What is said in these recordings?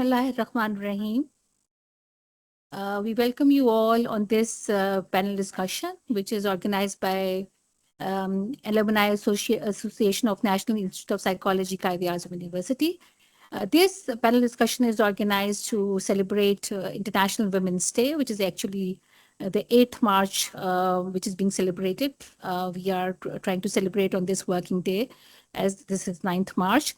Bismillahirrahmanirrahim. We welcome you all on this panel discussion, which is organized by Alumni Association of National Institute of Psychology, Quaid-e-Azam University. This panel discussion is organized to celebrate International Women's Day, which is actually the 8th March, which is being celebrated. We are trying to celebrate on this working day, as this is 9th March.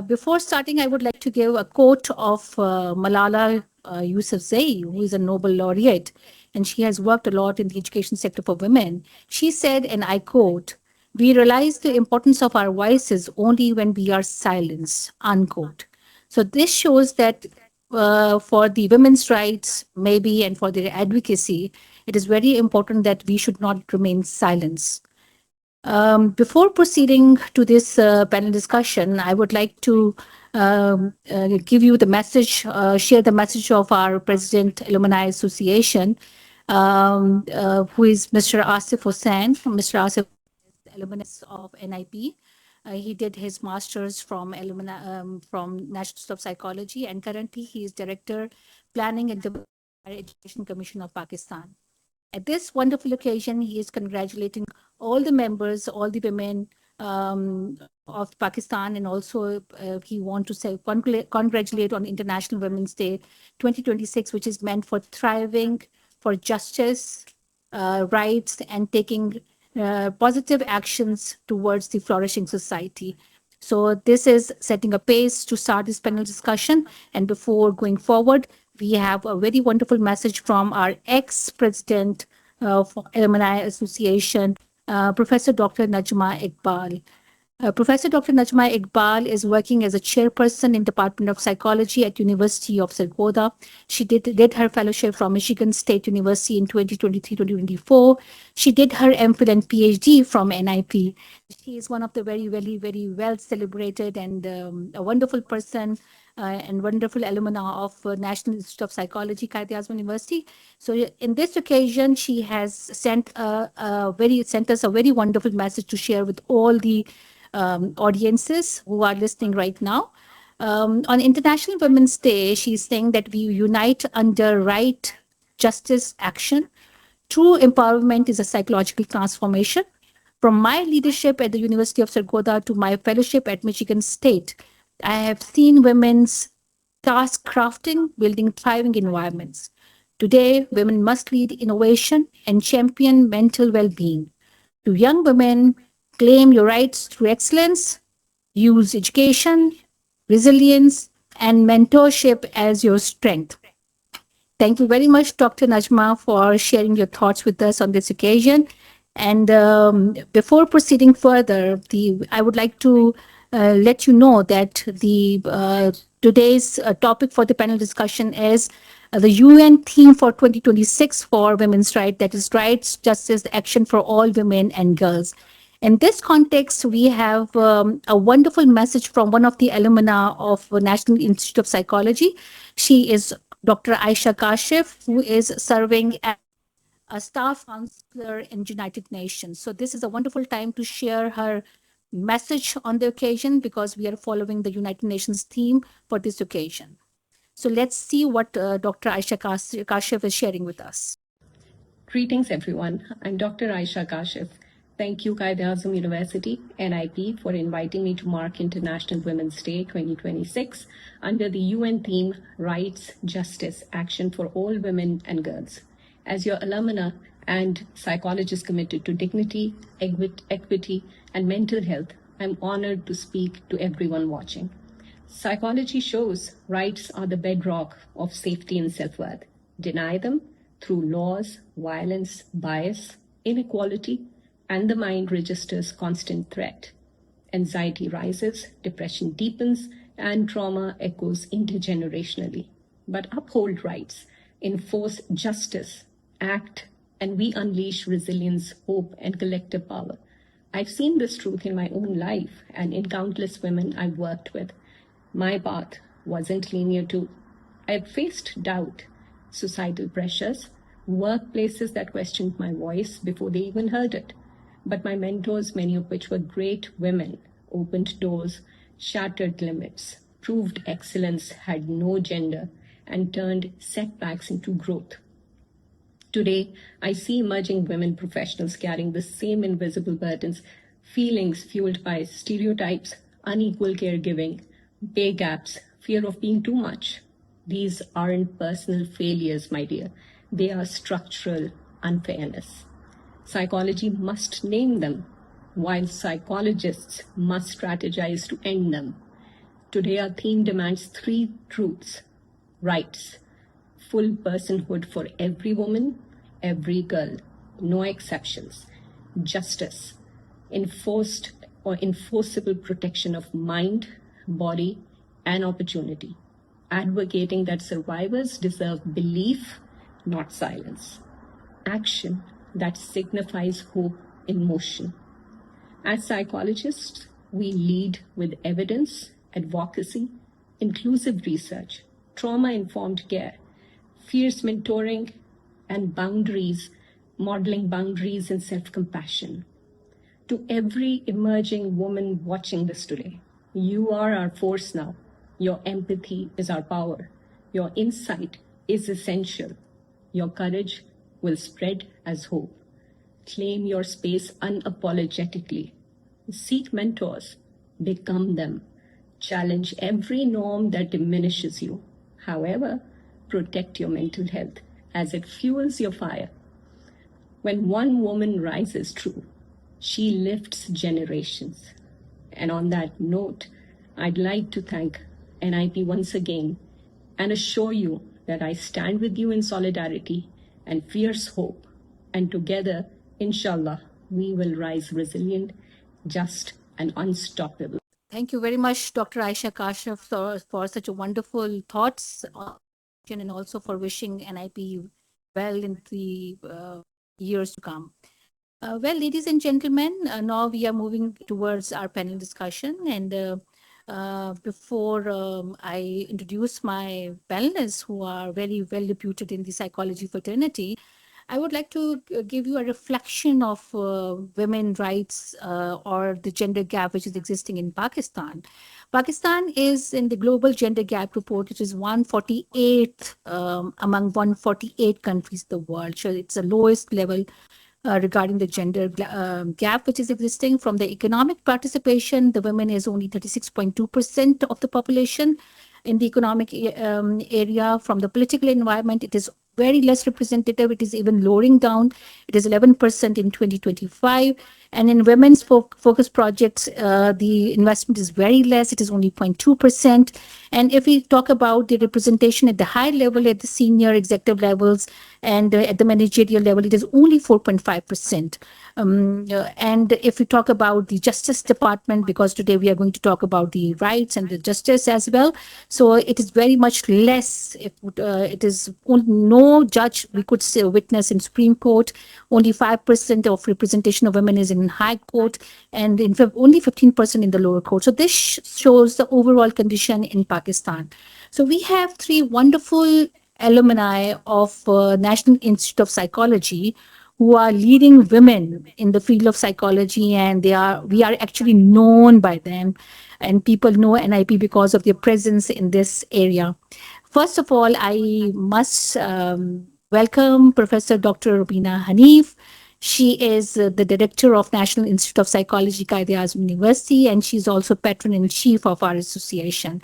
Before starting, I would like to give a quote of Malala Yousafzai, who is a Nobel laureate, and she has worked a lot in the education sector for women. She said, and I quote, "We realize the importance of our voices only when we are silenced," unquote. So this shows that for the women's rights, maybe, and for their advocacy, it is very important that we should not remain silent. Before proceeding to this panel discussion, I would like to give you the message, share the message of our President Alumni Association, who is Mr. Asif Hussain. Mr. Asif is alumnus of NIP. He did his master's from National Institute of Psychology, and currently he is Director, Planning and Development, Education Commission of Pakistan. At this wonderful occasion, he is congratulating all the members, all the women of Pakistan, and also he wants to say congratulate on International Women's Day 2026, which is meant for thriving, for justice, rights, and taking positive actions towards the flourishing society. So this is setting a pace to start this panel discussion. And before going forward, we have a very wonderful message from our ex-president of Alumni Association, Professor Dr. Najma Iqbal. Professor Dr. Najma Iqbal is working as a chairperson in Department of Psychology at University of Sargodha. She did her fellowship from Michigan State University in 2023-2024. She did her MPhil and PhD from NIP. She is one of the very, very, very well celebrated and a wonderful person and wonderful alumna of National Institute of Psychology, Quaid-e-Azam University. So in this occasion, she has sent us a very wonderful message to share with all the audiences who are listening right now. On International Women's Day, she's saying that we unite under right, justice, action. True empowerment is a psychological transformation. From my leadership at the University of Sargodha to my fellowship at Michigan State, I have seen women's task crafting, building thriving environments. Today, women must lead innovation and champion mental well-being. To young women, claim your rights through excellence, use education, resilience, and mentorship as your strength. Thank you very much, Dr. Najma, for sharing your thoughts with us on this occasion. And before proceeding further, I would like to let you know that today's topic for the panel discussion is the UN theme for 2026 for women's rights, that is rights, justice, action for all women and girls. In this context, we have a wonderful message from one of the alumna of National Institute of Psychology. She is Dr. Aisha Kashif, who is serving as a staff counselor in United Nations. So this is a wonderful time to share her message on the occasion because we are following the United Nations theme for this occasion. So let's see what Dr. Aisha Kashif is sharing with us. Greetings, everyone. I'm Dr. Aisha Kashif. Thank you, Quaid-e-Azam University, NIP, for inviting me to mark International Women's Day 2026 under the UN theme, Rights, Justice, Action for All Women and Girls. As your alumna and psychologist committed to dignity, equity, and mental health, I'm honored to speak to everyone watching. Psychology shows rights are the bedrock of safety and self-worth. Deny them through laws, violence, bias, inequality, and the mind registers constant threat. Anxiety rises, depression deepens, and trauma echoes intergenerationally. But uphold rights, enforce justice, act, and we unleash resilience, hope, and collective power. I've seen this truth in my own life and in countless women I've worked with. My path wasn't linear too. I've faced doubt, societal pressures, workplaces that questioned my voice before they even heard it. But my mentors, many of which were great women, opened doors, shattered limits, proved excellence had no gender and turned setbacks into growth. Today, I see emerging women professionals carrying the same invisible burdens, feelings fueled by stereotypes, unequal caregiving, pay gaps, fear of being too much. These aren't personal failures, my dear. They are structural unfairness. Psychology must name them, while psychologists must strategize to end them. Today, our theme demands three truths: rights, full personhood for every woman, every girl, no exceptions; justice, enforced or enforceable protection of mind, body, and opportunity, advocating that survivors deserve belief, not silence; action that signifies hope in motion. As psychologists, we lead with evidence, advocacy, inclusive research, trauma-informed care, fierce mentoring, and modeling boundaries and self-compassion. To every emerging woman watching this today, you are our force now. Your empathy is our power. Your insight is essential. Your courage will spread as hope. Claim your space unapologetically. Seek mentors. Become them. Challenge every norm that diminishes you. However, protect your mental health as it fuels your fire. When one woman rises true, she lifts generations. And on that note, I'd like to thank NIP once again and assure you that I stand with you in solidarity and fierce hope. And together, inshallah, we will rise resilient, just, and unstoppable. Thank you very much, Dr. Aisha Kashif, for such a wonderful thoughts and also for wishing NIP well in the years to come. Well, ladies and gentlemen, now we are moving towards our panel discussion. And before I introduce my panelists who are very well reputed in the psychology fraternity, I would like to give you a reflection of women's rights or the gender gap which is existing in Pakistan. Pakistan is in the Global Gender Gap Report, which is 148th among 148 countries in the world. So it's the lowest level regarding the gender gap which is existing. From the economic participation, the women is only 36.2% of the population in the economic area. From the political environment, it is very less representative. It is even lowering down. It is 11% in 2025. And in women's focus projects, the investment is very less. It is only 0.2%. And if we talk about the representation at the high level, at the senior executive levels, and at the managerial level, it is only 4.5%. And if we talk about the Justice Department, because today we are going to talk about the rights and the justice as well, so it is very much less. It is no judge we could say witness in Supreme Court. Only 5% of representation of women is in High Court, and in fact only 15% in the lower court. So this shows the overall condition in Pakistan. So we have three wonderful alumni of National Institute of Psychology who are leading women in the field of psychology, and we are actually known by them, and people know NIP because of their presence in this area. First of all, I must welcome Professor Dr. Rubina Hanif. She is the director of National Institute of Psychology, Quaid-e-Azam University, and she's also patron-in-chief of our association.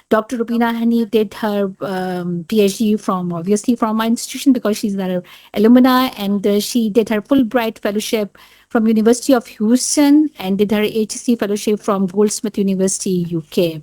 Dr. Rubina Hanif did her PhD obviously from my institution because she's an alumni, and she did her Fulbright fellowship from University of Houston and did her HSC fellowship from Goldsmith University, UK.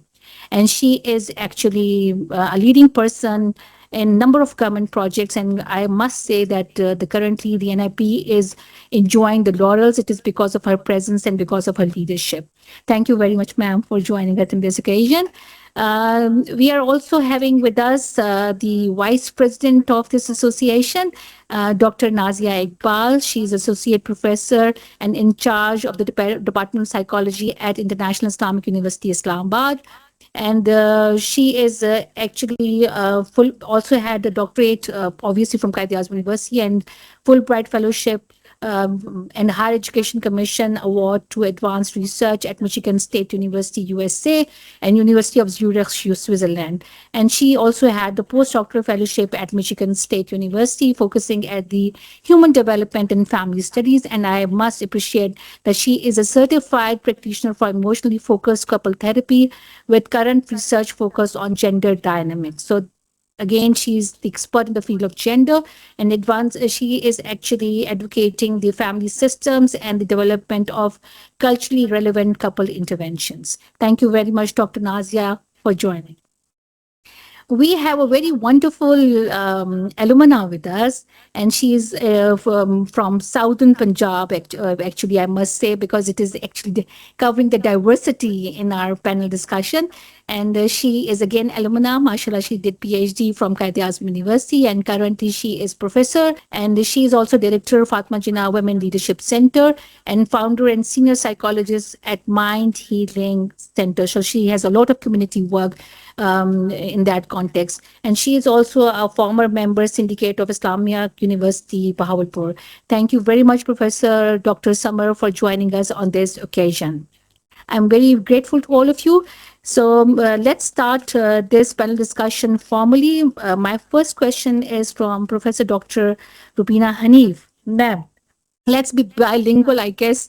And she is actually a leading person in number of government projects, and I must say that currently the NIP is enjoying the laurels. It is because of her presence and because of her leadership. Thank you very much, ma'am, for joining us in this occasion. We are also having with us the vice president of this association, Dr. Nazia Iqbal. She's associate professor and in charge of the Department of Psychology at International Islamic University, Islamabad. And she is actually also had a doctorate, obviously from Quaid-e-Azam University, and Fulbright fellowship and Higher Education Commission Award to Advanced Research at Michigan State University, USA, and University of Zurich, Switzerland. And she also had the postdoctoral fellowship at Michigan State University, focusing at the human development and family studies. And I must appreciate that she is a certified practitioner for emotionally focused couple therapy with current research focus on gender dynamics. So again, she's the expert in the field of gender and she is actually advocating the family systems and the development of culturally relevant couple interventions. Thank you very much, Dr. Nazia, for joining. We have a very wonderful alumna with us, and she is from southern Punjab, actually, I must say, because it is actually covering the diversity in our panel discussion. And she is again alumna, mashallah, she did PhD from Quaid-e-Azam University, and currently she is professor, and she is also director of Fatma Jinnah Women Leadership Center, and founder and senior psychologist at Mind Healing Center. So she has a lot of community work in that context. And she is also a former member syndicate of Islamia University, Bahawalpur. Thank you very much, Professor Dr. Samar, for joining us on this occasion. I'm very grateful to all of you. So let's start this panel discussion formally. My first question is from Professor Dr. Rubina Hanif. Ma'am, let's be bilingual, I guess,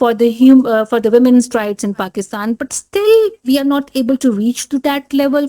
for the women's rights in Pakistan, but still we are not able to reach to that level.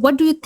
what do you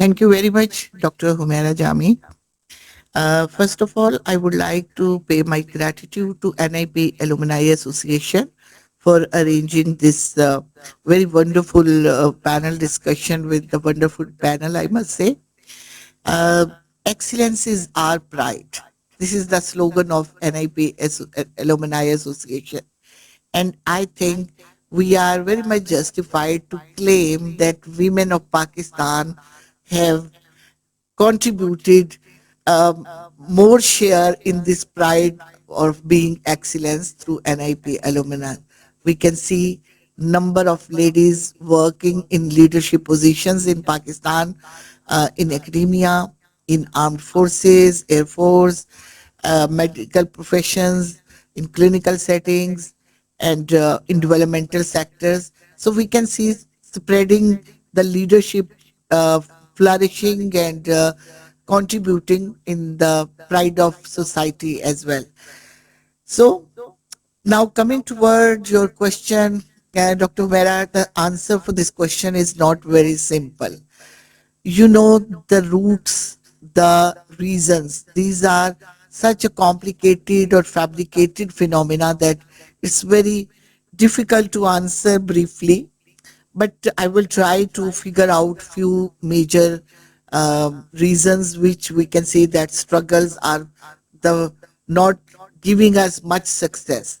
Thank you very much, Dr. Humaira Jami. First of all, I would like to pay my gratitude to NIP Alumni Association for arranging this very wonderful panel discussion with the wonderful panel, I must say. Excellence is our pride. This is the slogan of NIP Alumni Association. And I think we are very much justified to claim that women of Pakistan have contributed more share in this pride of being excellence through NIP alumni. We can see number of ladies working in leadership positions in Pakistan, in academia, in armed forces, air force, medical professions, in clinical settings, and in developmental sectors. So we can see spreading the leadership, flourishing and contributing in the pride of society as well. So now coming toward your question, Dr. Vera, the answer for this question is not very simple. You know the roots, the reasons. These are such a complicated or fabricated phenomena that it's very difficult to answer briefly. But I will try to figure out few major reasons which we can say that struggles are the not giving us much success.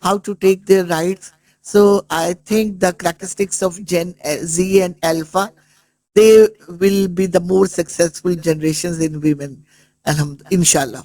how to take their rights. So I think the characteristics of Gen Z and Alpha, they will be the more successful generations in women, inshallah.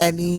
any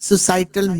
societal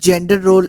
gender role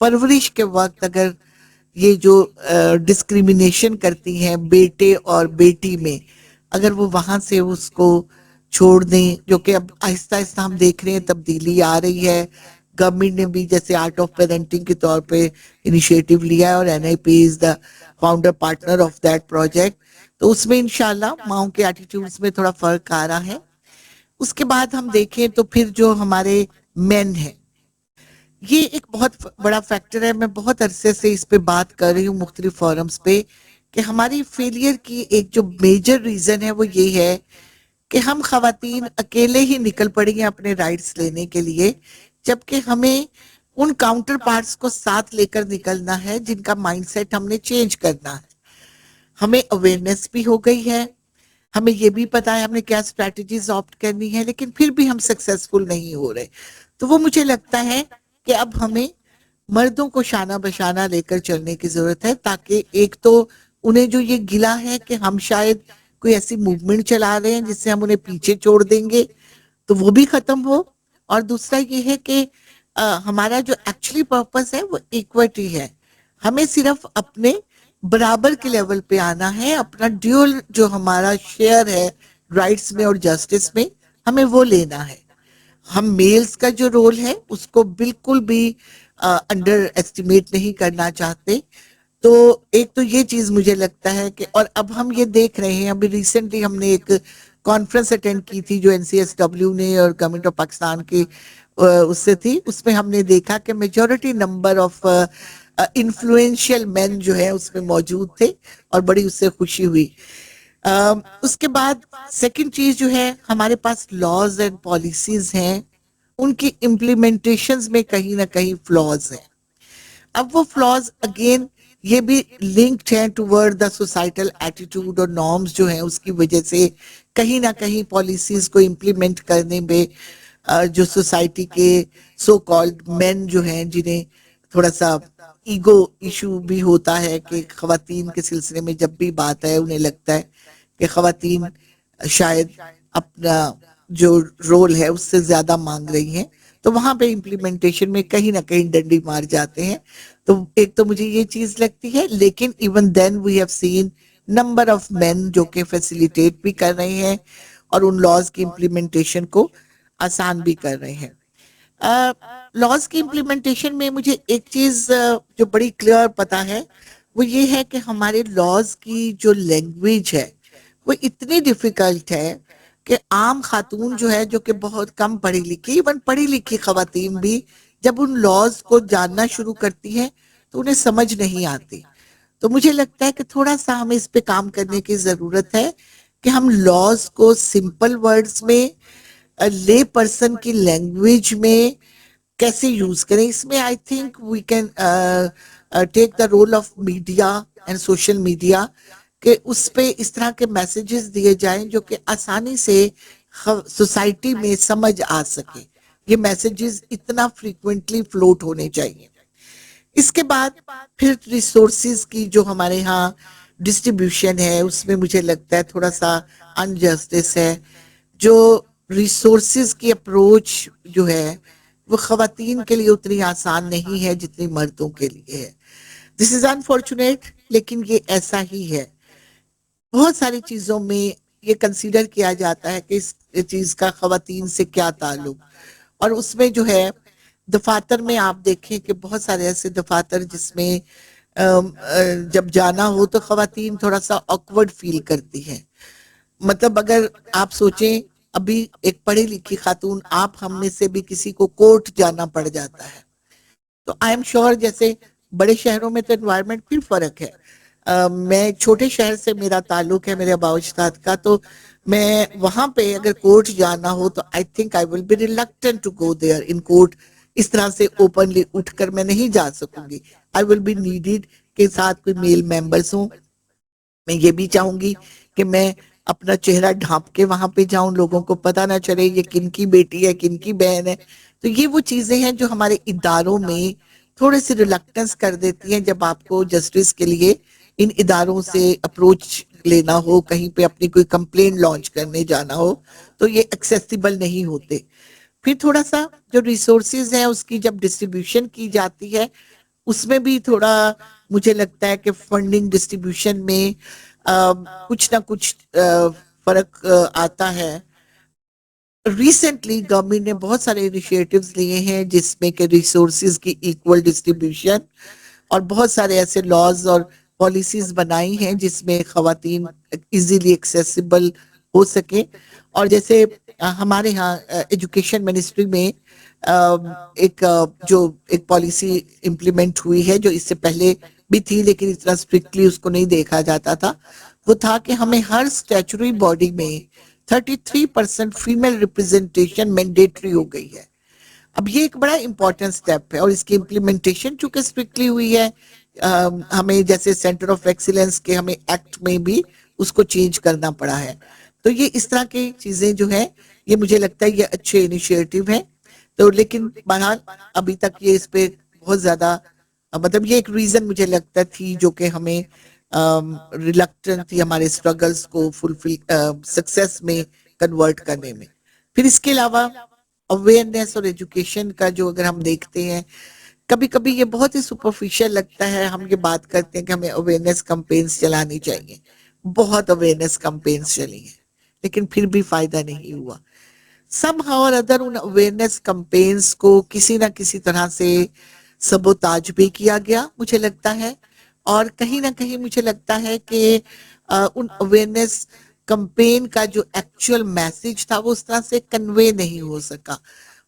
پرورش کے وقت اگر یہ جو discrimination کرتی ہیں بیٹے اور بیٹی میں، اگر وہ وہاں سے اس کو چھوڑ دیں، جو کہ اب آہستہ آہستہ ہم دیکھ رہے ہیں تبدیلی آ رہی ہے. گورنمنٹ نے بھی جیسے آرٹ آف پیرنٹنگ کے طور پہ انیشیٹو لیا ہے، اور NIP is the founder partner of that project. تو اس میں انشاءاللہ ماؤں کے ایٹیٹیوڈز میں تھوڑا فرق آ رہا ہے. اس کے بعد ہم دیکھیں تو پھر جو ہمارے مین ہیں، یہ ایک بہت بڑا فیکٹر ہے. میں بہت عرصے سے اس پہ بات کر رہی ہوں مختلف فورمز پہ کہ ہماری فیلئر کی ایک جو میجر ریزن ہے وہ یہ ہے کہ ہم خواتین اکیلے ہی نکل پڑی ہیں اپنے رائٹس لینے کے لیے، جبکہ ہمیں ان کاؤنٹر پارٹس کو ساتھ لے کر نکلنا ہے جن کا مائنڈ سیٹ ہم نے چینج کرنا ہے. ہمیں اویئرنیس بھی ہو گئی ہے، ہمیں یہ بھی پتا ہے ہم نے کیا اسٹریٹجیز آپٹ کرنی ہے، لیکن پھر بھی ہم سکسیسفل نہیں ہو رہے. تو وہ مجھے لگتا ہے کہ اب ہمیں مردوں کو شانہ بشانہ لے کر چلنے کی ضرورت ہے، تاکہ ایک تو انہیں جو یہ گلا ہے کہ ہم شاید کوئی ایسی موومنٹ چلا رہے ہیں جس سے ہم انہیں پیچھے چھوڑ دیں گے، تو وہ بھی ختم ہو. اور دوسرا یہ ہے کہ ہمارا جو ایکچولی پرپس ہے وہ ایکوٹی ہے. ہمیں صرف اپنے برابر کے لیول پہ آنا ہے، اپنا ڈیول جو ہمارا شیئر ہے رائٹس میں اور جسٹس میں ہمیں وہ لینا ہے. ہم میلز کا جو رول ہے اس کو بالکل بھی انڈر ایسٹیمیٹ نہیں کرنا چاہتے. تو ایک تو یہ چیز مجھے لگتا ہے کہ، اور اب ہم یہ دیکھ رہے ہیں، ابھی ریسنٹلی ہم نے ایک کانفرنس اٹینڈ کی تھی جو NCSW نے اور گورنمنٹ آف پاکستان کی اس سے تھی. اس میں ہم نے دیکھا کہ میجورٹی نمبر آف انفلوئنشل مین جو ہے اس میں موجود تھے، اور بڑی اس سے خوشی ہوئی. اس کے بعد سیکنڈ چیز جو ہے، ہمارے پاس لاز اینڈ پالیسیز ہیں، ان کی امپلیمنٹیشنز میں کہیں نہ کہیں فلاز ہیں. اب وہ فلاز اگین یہ بھی لنکڈ ہیں ٹورڈ دا سوسائٹل ایٹیٹیوڈ اور نارمز جو ہیں، اس کی وجہ سے کہیں نہ کہیں پالیسیز کو امپلیمنٹ کرنے میں جو سوسائٹی کے سو کالڈ مین جو ہیں، جنہیں تھوڑا سا ایگو ایشو بھی ہوتا ہے کہ خواتین کے سلسلے میں جب بھی بات ہے انہیں لگتا ہے کہ خواتین شاید اپنا جو رول ہے اس سے زیادہ مانگ رہی ہیں، تو وہاں پہ امپلیمنٹیشن میں کہیں نہ کہیں ڈنڈی مار جاتے ہیں. تو ایک تو مجھے یہ چیز لگتی ہے، لیکن even then we have seen number of men جو کہ فیسیلیٹیٹ بھی کر رہے ہیں اور ان لاز کی امپلیمنٹیشن کو آسان بھی کر رہے ہیں. لاز کی امپلیمنٹیشن میں مجھے ایک چیز جو بڑی کلیئر پتا ہے وہ یہ ہے کہ ہمارے لاز کی جو لینگویج ہے وہ اتنی ڈیفیکلٹ ہے کہ عام خاتون جو ہے، جو کہ بہت کم پڑھی لکھی، ایون پڑھی لکھی خواتین بھی جب ان لاز کو جاننا شروع کرتی ہیں تو انہیں سمجھ نہیں آتی. تو مجھے لگتا ہے کہ تھوڑا سا ہمیں اس پہ کام کرنے کی ضرورت ہے کہ ہم لاز کو سمپل ورڈز میں، لے پرسن کی لینگویج میں کیسے یوز کریں. اس میں I think we can take the role of media and social media, کہ اس پہ اس طرح کے میسیجز دیے جائیں جو کہ آسانی سے سوسائٹی میں سمجھ آ سکے. یہ میسیجز اتنا فریکوینٹلی فلوٹ ہونے چاہیے. اس کے بعد پھر ریسورسز کی جو ہمارے ہاں ڈسٹریبیوشن ہے اس میں مجھے لگتا ہے تھوڑا سا انجسٹس ہے. جو ریسورسز کی اپروچ جو ہے وہ خواتین کے لیے اتنی آسان نہیں ہے جتنی مردوں کے لیے ہے. دس از انفارچونیٹ، لیکن یہ ایسا ہی ہے. بہت ساری چیزوں میں یہ کنسیڈر کیا جاتا ہے کہ اس چیز کا خواتین سے کیا تعلق، اور اس میں جو ہے دفاتر میں آپ دیکھیں کہ بہت سارے ایسے دفاتر جس میں جب جانا ہو تو خواتین تھوڑا سا آکورڈ فیل کرتی ہیں. مطلب اگر آپ سوچیں، ابھی ایک پڑھی لکھی خاتون، آپ ہم میں سے بھی کسی کو کورٹ جانا پڑ جاتا ہے، تو آئی ایم شیور جیسے بڑے شہروں میں تو انوائرمنٹ پھر فرق ہے. میں ایک چھوٹے شہر سے میرا تعلق ہے، میرے آباء و اجداد کا، تو میں وہاں پہ اگر کورٹ جانا ہو تو I think I will be reluctant to go there in court. اس طرح سے اوپنلی اٹھ کر میں نہیں جا سکوں گی. آئی ول بی نیڈیڈ کے ساتھ کوئی میل ممبرس ہوں. میں یہ بھی چاہوں گی کہ میں اپنا چہرہ ڈھانپ کے وہاں پہ جاؤں، لوگوں کو پتہ نہ چلے یہ کن کی بیٹی ہے، کن کی بہن ہے. تو یہ وہ چیزیں ہیں جو ہمارے اداروں میں تھوڑے سی ریلکٹنس کر دیتی ہیں. جب آپ کو جسٹس کے لیے ان اداروں سے اپروچ لینا ہو، کہیں پہ اپنی کوئی کمپلین لانچ کرنے جانا ہو، تو یہ ایکسیسیبل نہیں ہوتے. پھر تھوڑا سا جو ریسورسز ہیں اس کی جب ڈسٹریبیوشن کی جاتی ہے اس میں بھی تھوڑا مجھے لگتا ہے کہ فنڈنگ ڈسٹریبیوشن میں کچھ نہ کچھ فرق آتا ہے. ریسنٹلی گورنمنٹ نے بہت سارے انیشیٹوز لیے ہیں جس میں کہ ریسورسز کی ایکول ڈسٹریبیوشن اور بہت سارے ایسے لاز اور پالیسیز بنائی ہیں جس میں خواتین ایزیلی ایکسیسیبل ہو سکے. اور جیسے ہمارے ہاں ایجوکیشن منسٹری میں ایک پالیسی امپلیمنٹ ہوئی ہے جو اس سے پہلے بھی تھی لیکن اتنا اسٹرکٹلی اس کو نہیں دیکھا جاتا تھا. وہ تھا کہ ہمیں ہر اسٹیچوری باڈی میں 33% فیمل ریپرزنٹیشن مینڈیٹری ہو گئی ہے. اب یہ ایک بڑا امپورٹنٹ سٹیپ ہے اور اس کی امپلیمنٹیشن چونکہ اسٹرکٹلی ہوئی ہے ہمیں جیسے سینٹر آف ایکسیلنس کے ہمیں ایکٹ میں بھی اس کو چینج کرنا پڑا ہے. تو یہ اس طرح کی چیزیں جو ہیں یہ مجھے لگتا ہے یہ اچھے انیشیٹو ہیں. تو لیکن بہرحال ابھی تک یہ اس پہ بہت زیادہ مطلب یہ ایک ریزن مجھے لگتا تھی جو کہ ہمیں ریلکٹنٹ تھی ہمارے اسٹرگلس کو فلفل سکسیس میں کنورٹ کرنے میں. پھر اس کے علاوہ اویئرنیس اور ایجوکیشن کا جو اگر ہم دیکھتے ہیں کبھی کبھی یہ بہت ہی سپرفیشل لگتا ہے. ہم یہ بات کرتے ہیں کہ ہمیں اویئرنیس کمپینز چلانی چاہیے. بہت اویئرنیس کمپینز چلی ہیں لیکن پھر بھی فائدہ نہیں ہوا. somehow or other in awareness campaigns کو کسی نہ کسی طرح سے سبوتاج بھی کیا گیا مجھے لگتا ہے. اور کہیں نہ کہیں مجھے لگتا ہے کہ ان اویئرنیس کمپین کا جو ایکچوئل میسج تھا وہ اس طرح سے کنوے نہیں ہو سکا.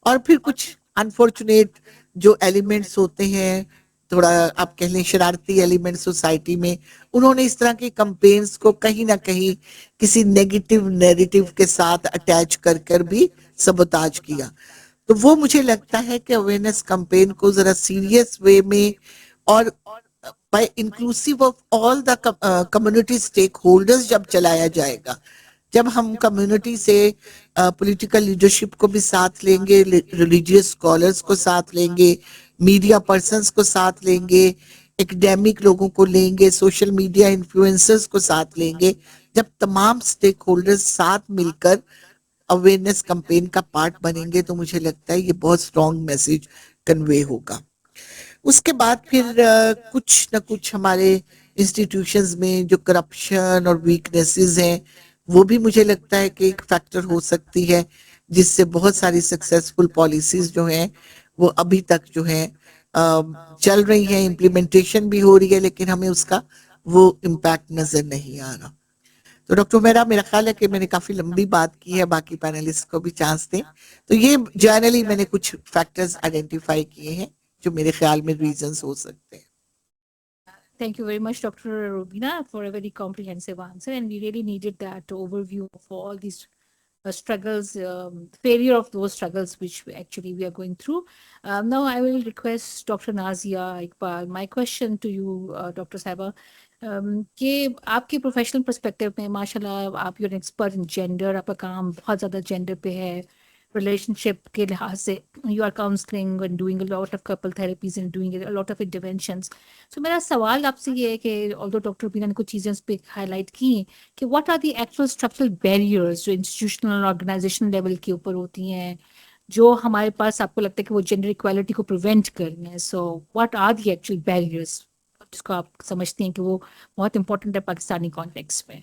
اور پھر کچھ انفارچونیٹ جو ایلیمنٹس ہوتے ہیں تھوڑا آپ کہہ لیں شرارتی ایلیمنٹ سوسائٹی میں انہوں نے اس طرح کے کمپینز کو کہیں نہ کہیں کسی نیگیٹو نیریٹو کے ساتھ اٹیچ کر بھی سبوتاج کیا. تو وہ مجھے لگتا ہے کہ اویئرنیس کمپین کو ذرا سیریس وے میں اور by inclusive of all the community stakeholders جب چلایا جائے گا جب ہم کمیونٹی سے پولیٹیکل لیڈرشپ کو بھی ساتھ لیں گے ریلیجیس اسکالرس کو ساتھ لیں گے میڈیا پرسنس کو ساتھ لیں گے ایکڈیمک لوگوں کو لیں گے سوشل میڈیا انفلوئنسرز کو ساتھ لیں گے جب تمام اسٹیک ہولڈرز ساتھ مل کر اویئرنیس کمپین کا پارٹ بنیں گے تو مجھے لگتا ہے یہ بہت اسٹرانگ میسج کنوے ہوگا. اس کے بعد پھر کچھ نہ کچھ ہمارے انسٹیٹیوشنز میں جو کرپشن اور ویکنیسز ہیں وہ بھی مجھے لگتا ہے کہ ایک فیکٹر ہو سکتی ہے جس سے بہت ساری سکسیسفل پالیسیز جو ہیں وہ ابھی تک جو ہیں چل رہی ہیں امپلیمنٹیشن بھی ہو رہی ہے لیکن ہمیں اس کا وہ امپیکٹ نظر نہیں آ رہا. تو ڈاکٹر میرا خیال ہے کہ میں نے کافی لمبی بات کی ہے باقی پینلسٹ کو بھی چانس دیں. تو یہ جنرلی میں نے کچھ فیکٹرز آئیڈینٹیفائی کیے ہیں جو میرے خیال میں ریزنز ہو سکتے ہیں. Thank you very much, Dr. Rubina, for a very comprehensive answer. And we really needed that overview of all these struggles, failure of those struggles which we are going through. Now I will request Dr. Nazia Iqbal. My question to you, Dr. Saiba, کہ آپ کے professional perspective میں ماشاء اللہ آپ you an expert in gender آپ کا کام بہت زیادہ جینڈر پہ ہے ریلیشن شپ کے لحاظ سے you are counselling and doing a lot of couple therapies and doing a lot of interventions. So میرا سوال آپ سے یہ ہے کہ آلدو ڈاکٹر بینا نے کچھ چیزیں اس پہ ہائی لائٹ کی ہیں کہ what are the actual structural barriers جو انسٹیٹیوشنل آرگنائزیشن لیول کے اوپر ہوتی ہیں جو ہمارے پاس آپ کو لگتا ہے کہ وہ جینڈر اکوالٹی کو پریونٹ کر رہی ہیں. So what are the actual barriers جس کو آپ سمجھتے ہیں کہ وہ بہت امپورٹنٹ ہے پاکستانی کانٹیکس میں.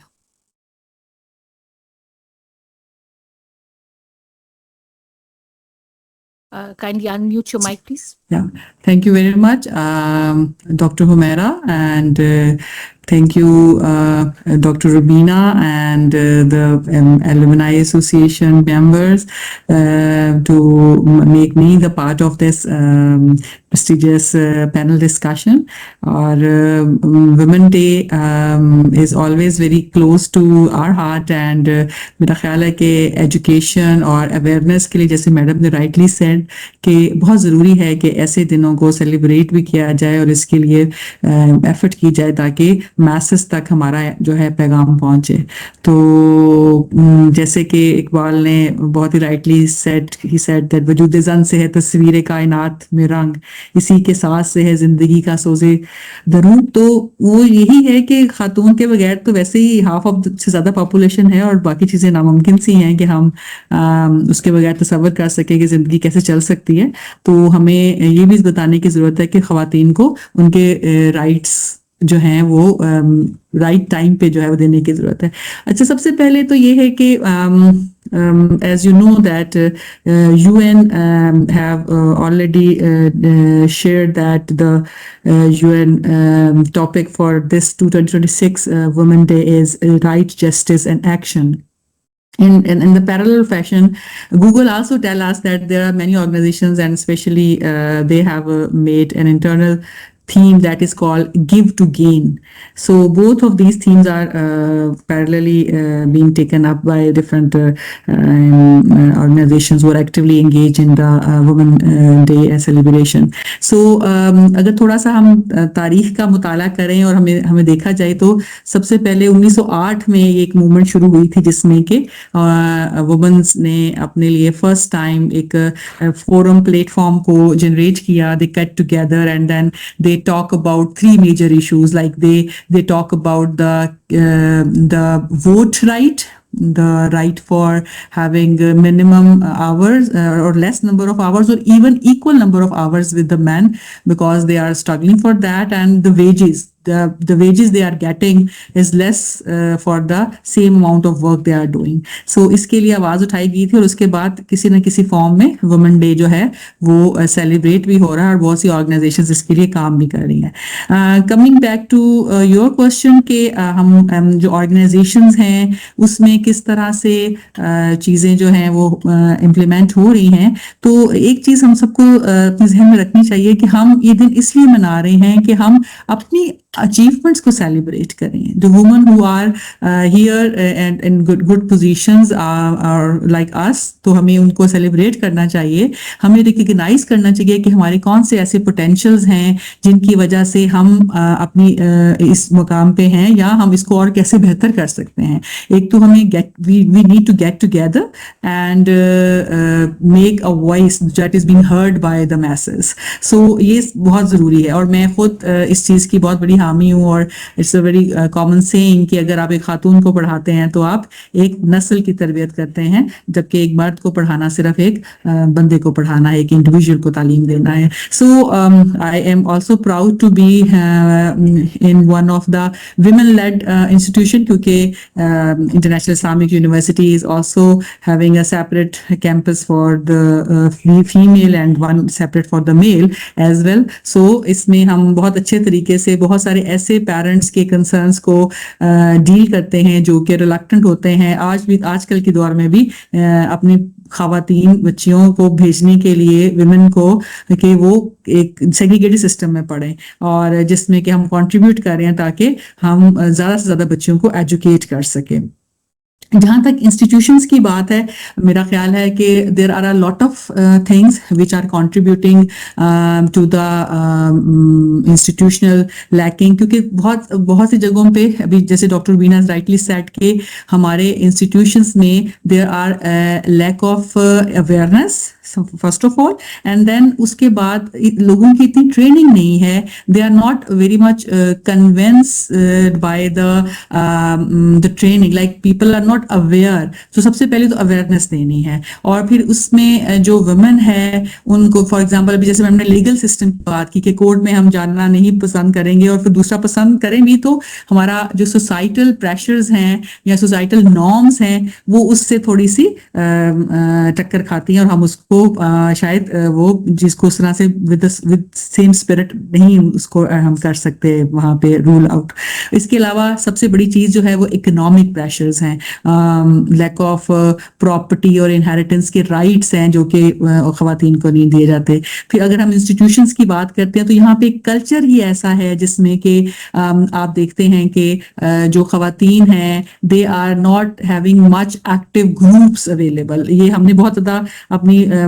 Kindly unmute your mic, please. Yeah, thank you very much, Dr. Humaira, and thank you, Dr. Rubina, and the Alumni Association members to make me the part of this prestigious panel discussion. Or Women Day is always very close to our heart, and میرا خیال ہے کہ education اور awareness کے لیے جیسے madam نے rightly said کہ بہت ضروری ہے کہ ایسے دنوں کو سیلیبریٹ بھی کیا جائے اور اس کے لیے ایفرٹ کی جائے تاکہ masses تک ہمارا جو ہے پیغام پہنچے. تو جیسے کہ اقبال نے بہت ہی رائٹلی he said that وجود زن سے ہے تصویر کائنات میں رنگ, اسی کے ساز سے ہے زندگی کا سوزے درود. تو وہ یہی ہے کہ خاتون کے بغیر تو ویسے ہی ہاف آف سے زیادہ پاپولیشن ہے, اور باقی چیزیں ناممکن سی ہیں کہ ہم اس کے بغیر تصور کر سکیں کہ زندگی کیسے چل سکتی ہے. تو ہمیں یہ بھی بتانے کی ضرورت ہے کہ خواتین کو ان کے رائٹس جو ہیں وہ رائٹ ٹائم پہ جو ہے وہ دینے کی ضرورت ہے. اچھا, سب سے پہلے تو یہ ہے کہ as you know that UN have already shared that the UN topic for this 2026 Women Day is right, justice and action. In the parallel fashion, Google also tell us that there are many organizations, and especially they have made an internal theme that is called Give to Gain. So both of these themes are parallelly being taken up by different organizations who are actively engaged in the Women Day celebration. So اگر تھوڑا سا ہم تاریخ کا مطالعہ کریں اور ہمیں دیکھا جائے تو سب سے پہلے 1908 میں ایک موومنٹ شروع ہوئی تھی جس میں کہ وومنس نے اپنے لیے فرسٹ ٹائم ایک فورم پلیٹ فارم کو جنریٹ کیا. They get together and then they talk about three major issues, like they talk about the vote right, the right for having minimum hours or less number of hours, or even equal number of hours with the men, because they are struggling for that, and the wages. The wages they are getting is less for the same amount of work they are doing. So اس کے لیے آواز اٹھائی گئی تھی, اور اس کے بعد کسی نہ کسی فارم میں وومن ڈے جو ہے وہ سیلیبریٹ بھی ہو رہا ہے, اور بہت سی آرگنائزیشنز اس کے لیے کام بھی کر رہی ہیں. Coming back to your question کہ ہم جو آرگنائزیشنز ہیں اس میں کس طرح سے چیزیں جو ہیں وہ امپلیمنٹ ہو رہی ہیں, تو ایک چیز ہم سب کو اپنے ذہن میں رکھنی چاہیے کہ ہم یہ دن اس لیے منا رہے ہیں کہ ہم اپنی achievements کو celebrate کریں. The women who are here and in good positions are like us, تو ہمیں ان کو celebrate کرنا چاہیے. ہمیں recognize کرنا چاہیے کہ ہمارے کون سے ایسے potentials ہیں جن کی وجہ سے ہم اپنی اس مقام پہ ہیں, یا ہم اس کو اور کیسے بہتر کر سکتے ہیں. ایک تو ہمیں we need to get together and make a voice that is being heard by the masses. So یہ بہت ضروری ہے, اور میں خود اس چیز کی بہت بڑی حامی ہوں, اور it's a very common saying کہ اگر آپ ایک خاتون کو پڑھاتے ہیں تو آپ ایک نسل کی تربیت کرتے ہیں, جبکہ ایک مرد کو پڑھانا صرف ایک بندے کو پڑھانا ہے, ایک انڈیویجول کو تعلیم دینا ہے. So I am also proud to be in one of the women led institution, کیونکہ International Islamic University is also having a separate campus for the female and one separate for the male as well. So اس میں ہم بہت اچھے طریقے سے بہت سارے ایسے پیرنٹس کے کنسرنس کو ڈیل کرتے ہیں جو کہ ریلکٹنٹ ہوتے ہیں آج کل کے دور میں بھی اپنی خواتین بچیوں کو بھیجنے کے لیے ویمن کو کہ وہ ایک سیگریگیٹڈ سسٹم میں پڑھیں, اور جس میں کہ ہم کنٹریبیوٹ کر رہے ہیں تاکہ ہم زیادہ سے زیادہ بچیوں کو ایجوکیٹ کر سکیں. جہاں تک انسٹیٹیوشنس کی بات ہے, میرا خیال ہے کہ there are a lot of things which are contributing to the institutional leaking, کیونکہ بہت سی جگہوں پہ ابھی جیسے ڈاکٹر بینا رائٹلی سیٹ کہ ہمارے انسٹیٹیوشنس میں there are lack of awareness first of all, and then اس کے بعد لوگوں کی اتنی ٹریننگ نہیں ہے, they are not very much convinced by the training, like people are not aware. تو سب سے پہلے تو اویئرنیس دینی ہے, اور پھر اس میں جو ویمن ہے ان کو, فار ایگزامپل ابھی جیسے ہم نے لیگل سسٹم کی بات کی کہ کورٹ میں ہم جاننا نہیں پسند کریں گے, اور پھر دوسرا پسند کریں بھی تو ہمارا جو سوسائٹل پریشرز ہیں یا سوسائٹل نارمس ہیں وہ اس سے تھوڑی سی ٹکر کھاتی ہیں, اور ہم اس کو شاید وہ جس کو اس طرح سے ود سیم اسپرٹ نہیں اس کو ہم کر سکتے وہاں پہ رول آؤٹ. اس کے علاوہ سب سے بڑی چیز جو ہے وہ اکنامک پریشرز ہیں, لیک آف پراپرٹی اور انہیریٹنس کے رائٹس ہیں جو کہ خواتین کو نہیں دیے جاتے. پھر اگر ہم انسٹیٹیوشنس کی بات کرتے ہیں تو یہاں پہ کلچر ہی ایسا ہے جس میں کہ آپ دیکھتے ہیں کہ جو خواتین ہیں they are not having much active groups available. یہ ہم نے بہت زیادہ اپنی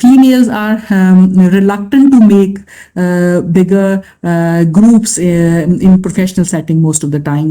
females are reluctant to make bigger groups in professional setting most of the time.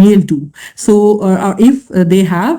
male do. So if they have,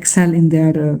excel in their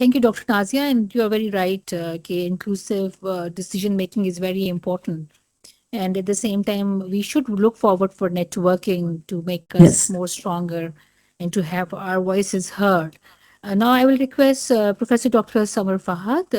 Thank you, Dr. Nazia, and you are very right. Inclusive decision making is very important. And at the same time, we should look forward for networking to make us Yes. more stronger and to have our voices heard. Now I will request Professor Dr. Samar Fahad.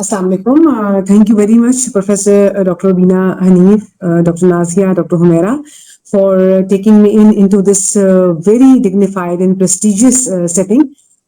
Assalamu alaikum. Thank you very much, Professor Dr. Rubina Hanif, Dr. Nazia, Dr. Humaira, for taking me into this very dignified and prestigious setting,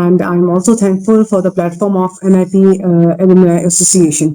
and I'm also thankful for the platform of NIP Alumni Association.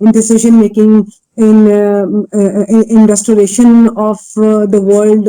in decision making, in restoration of the world,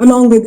along with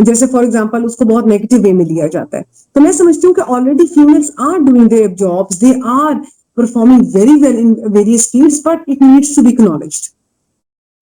جیسے for example اس کو بہت negative way میں لیا جاتا ہے. تو میں سمجھتی ہوں کہ already females are doing their jobs, they are performing very well in various fields, but it needs to be acknowledged.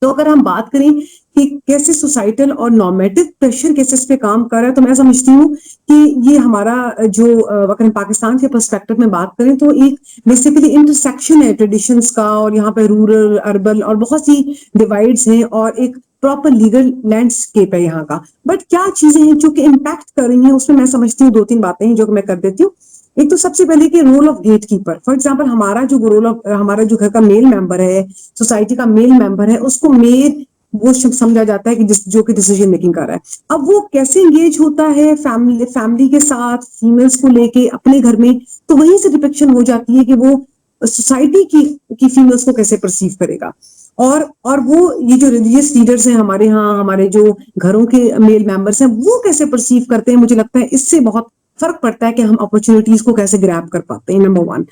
تو اگر ہم بات کریں کہ کیسے سوسائٹل اور نارمیٹو پریشر کیسے اس پہ کام کر رہا ہے, تو میں سمجھتی ہوں کہ یہ ہمارا جو اگر پاکستان کے پرسپیکٹو میں بات کریں تو ایک بیسیکلی انٹرسیکشن ہے ٹریڈیشنز کا, اور یہاں پہ رورل اربن اور بہت سی ڈیوائڈز ہیں, اور ایک پراپر لیگل لینڈسکیپ ہے یہاں کا. بٹ کیا چیزیں ہیں جو کہ امپیکٹ کر رہی ہیں, اس میں میں سمجھتی ہوں 2-3 باتیں ہیں جو میں کر دیتی ہوں. ایک تو سب سے پہلے کہ role of gatekeeper. For example ہمارا جو رول آف ہمارا جو گھر کا میل ممبر ہے, سوسائٹی کا میل ممبر ہے, اس کو میل وہ سمجھا جاتا ہے کہ جو کہ ڈیسیجن میکنگ کر رہا ہے. اب وہ کیسے انگیج ہوتا ہے فیملی کے ساتھ, فیمیلز کو لے کے اپنے گھر میں, تو وہیں سے ڈپکشن ہو جاتی ہے کہ وہ سوسائٹی کی فیمیلز کو کیسے پرسیو کرے گا. اور وہ یہ جو ریلیجیس لیڈرز ہیں ہمارے ہاں, ہمارے جو گھروں کے میل ممبرس ہیں, وہ کیسے پرسیو کرتے ہیں. مجھے لگتا ہے اس سے بہت فرق پڑتا ہے کہ ہم اپرچونیٹیز کو کیسے گریب کر پاتے ہیں. نمبر 1.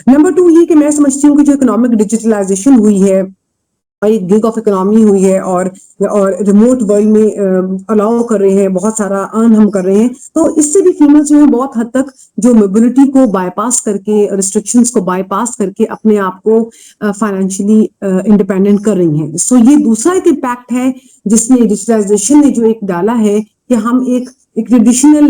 نمبر 2 یہ کہ میں سمجھتی ہوں کہ جو اکنامک ڈیجیٹلائزیشن ہوئی ہے اور ایک گگ آف اکنامی ہوئی ہے, اور ریموٹ ورلڈ میں الاؤ کر رہے ہیں, بہت سارا ارن ہم کر رہے ہیں, تو اس سے بھی فیمیلز جو ہے بہت حد تک جو موبلٹی کو بائی پاس کر کے, ریسٹرکشنز کو بائی پاس کر کے اپنے آپ کو فائنینشلی انڈیپینڈنٹ کر رہی ہیں. سو یہ دوسرا ایک امپیکٹ ہے جس نے ڈیجیٹلائزیشن نے جو ایک ڈالا ہے, کہ ہم ایک ٹریڈیشنل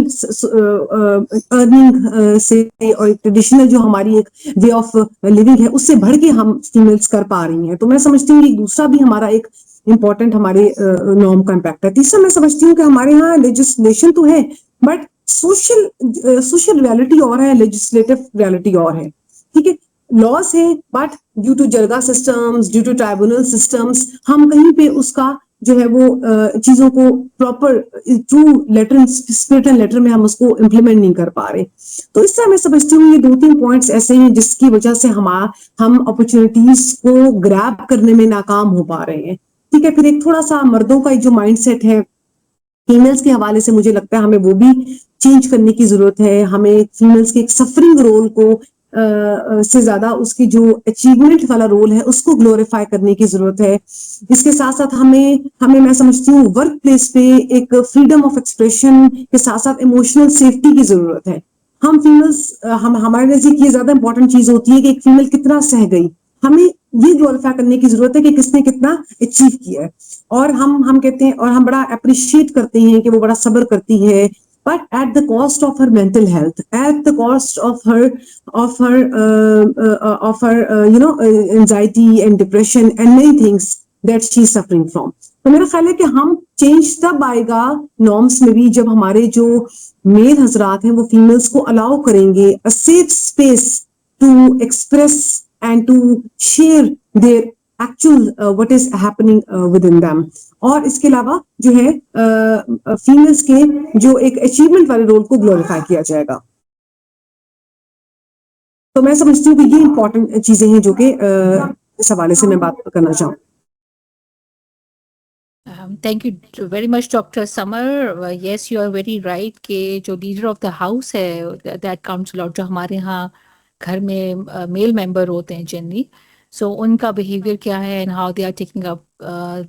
ارننگ سے اور ٹریڈیشنل جو ہماری ایک وے آف لیونگ ہے اس سے بڑھ کے ہم فیمیلز کر پا رہی ہیں. تو میں سمجھتی ہوں کہ دوسرا بھی ہمارا ایک امپورٹنٹ ہمارے نارم کا امپیکٹ ہے. تیسرا میں سمجھتی ہوں کہ ہمارے یہاں لیجسلیشن تو ہے, بٹ سوشل ریالٹی اور ہے, لیجسلیٹو ریالٹی اور ہے. ٹھیک ہے, لاس ہے, but due to jirga systems, due to tribunal systems, ہم کہیں پہ اس کا جو ہے وہ چیزوں کو پراپر ٹرو لیٹر اسپرٹل لیٹر میں ہم اس کو امپلیمنٹ نہیں کر پا رہے. تو اس سے میں سمجھتی ہوں یہ 2-3 پوائنٹس ایسے ہیں جس کی وجہ سے ہم اپرچونیٹیز کو گریب کرنے میں ناکام ہو پا رہے ہیں. ٹھیک ہے, پھر ایک تھوڑا سا مردوں کا جو مائنڈ سیٹ ہے فیمیلز کے حوالے سے, مجھے لگتا ہے ہمیں وہ بھی چینج کرنے کی ضرورت ہے. ہمیں فیمیلز کے ایک سفرنگ رول کو سے زیادہ اس کی جو اچیومنٹ والا رول ہے اس کو گلوریفائی کرنے کی ضرورت ہے. اس کے ساتھ ساتھ ہمیں میں سمجھتی ہوں ورک پلیس پہ ایک فریڈم آف ایکسپریشن کے ساتھ ساتھ ایموشنل سیفٹی کی ضرورت ہے. ہم فیمیلز ہمارے نزدیک یہ زیادہ امپورٹنٹ چیز ہوتی ہے کہ ایک فیمیل کتنا سہ گئی. ہمیں یہ گلوریفائی کرنے کی ضرورت ہے کہ کس نے کتنا اچیو کیا ہے. اور ہم کہتے ہیں, اور ہم بڑا اپریشیٹ کرتے ہیں کہ وہ بڑا صبر کرتی ہے, but at the cost of her mental health, at the cost of her anxiety and depression and many things that she is suffering from. تو میرا خیال ہے کہ ہم چینج تب آئے گا نارمس میں بھی جب ہمارے جو میل حضرات ہیں وہ فیمیلز کو الاؤ کریں گے a safe space to express and to share their actual what is happening within them. اور اس کے علاوہ جو ہے فیمیلز کے جو ایک اچیومنٹ والے رول کو گلوریفائی کیا جائے گا. تو میں سمجھتی ہوں کہ یہ امپورٹنٹ چیزیں ہیں جو کہ اس حوالے سے میں بات کرنا چاہوں. Thank you very much, Dr. Samar. Yes, you are very right کہ جو لیڈر آف دا ہاؤس ہے, دیٹ کاؤنٹس لاٹ, جو ہمارے ہاں گھر میں میل ممبر ہوتے ہیں جنرلی, سو ان کا بیہیویئر کیا ہے and how they are taking up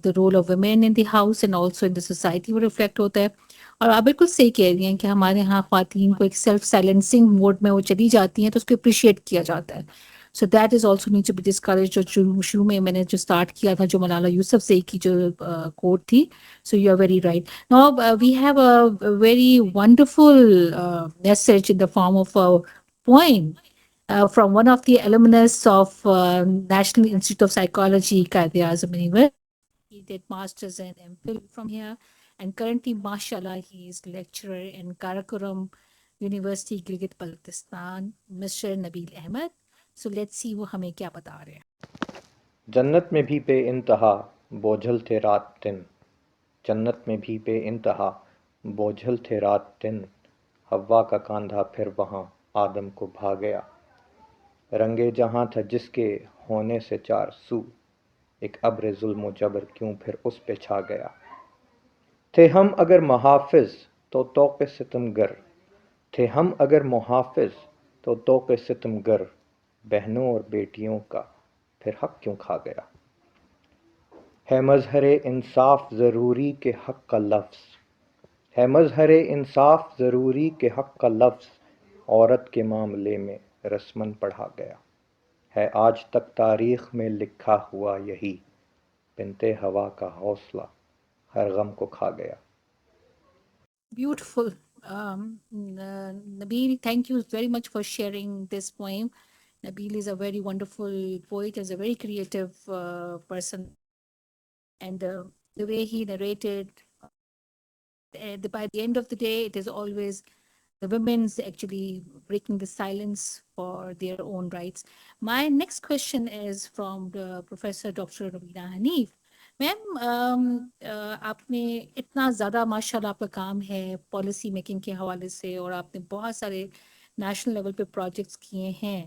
the role of women in the house and also in the society وہ ریفلیکٹ ہوتا ہے. اور آپ بالکل صحیح کہہ رہی ہیں کہ ہمارے یہاں خواتین کو ایک سیلف سائلنسنگ موڈ میں وہ چلی جاتی ہیں تو اس کو اپریشیٹ کیا جاتا ہے. So that is also need to be discourage. جو شروع میں نے جو اسٹارٹ کیا تھا, جو ملالہ یوسف سے کی جو کوٹ تھی, so you are very right. Now we have a very wonderful message in the form of poem from one of the alumnus of National Institute of Psychology, Quaid-e-Azam University. He did Masters and MPhil from here, and currently, mashallah, he is lecturer in Karakoram University, Gilgit-Baltistan, Mr. Nabil Ahmed. So let's see وہ ہمیں کیا بتا رہے ہیں. جنت میں بھی بے انتہا بوجھل تھے رات دن، جنت میں بھی بے انتہا بوجھل تھے رات دن، حوا کا کاندھا پھر وہاں آدم کو بھا گیا، رنگے جہاں تھا جس کے ہونے سے چار سو، ایک ابر ظلم و جبر کیوں پھر اس پہ چھا گیا، تھے ہم اگر محافظ تو طوق ستم گر، تھے ہم اگر محافظ تو طوق ستم گر، بہنوں اور بیٹیوں کا پھر حق کیوں کھا گیا، ہے مظہر انصاف ضروری کہ حق کا لفظ، ہے مظہر انصاف ضروری کہ حق کا لفظ عورت کے معاملے میں رسماً پڑھا گیا ہے، آج تک تاریخ میں لکھا ہوا یہی، بنت ہوا کا حوصلہ ہر غم کو کھا گیا. Beautiful. Nabil, thank you very much for sharing this poem. Nabil is a very wonderful poet, is a very creative person, and the way he narrated, by the end of the day, it is always the women's actually breaking the silence for their own rights. My next question is from the Professor Dr. Rabina Hanif. میم آپ نے اتنا زیادہ ماشاء اللہ آپ کا کام ہے policy making کے حوالے سے اور آپ نے بہت سارے نیشنل لیول پہ پروجیکٹس کیے ہیں،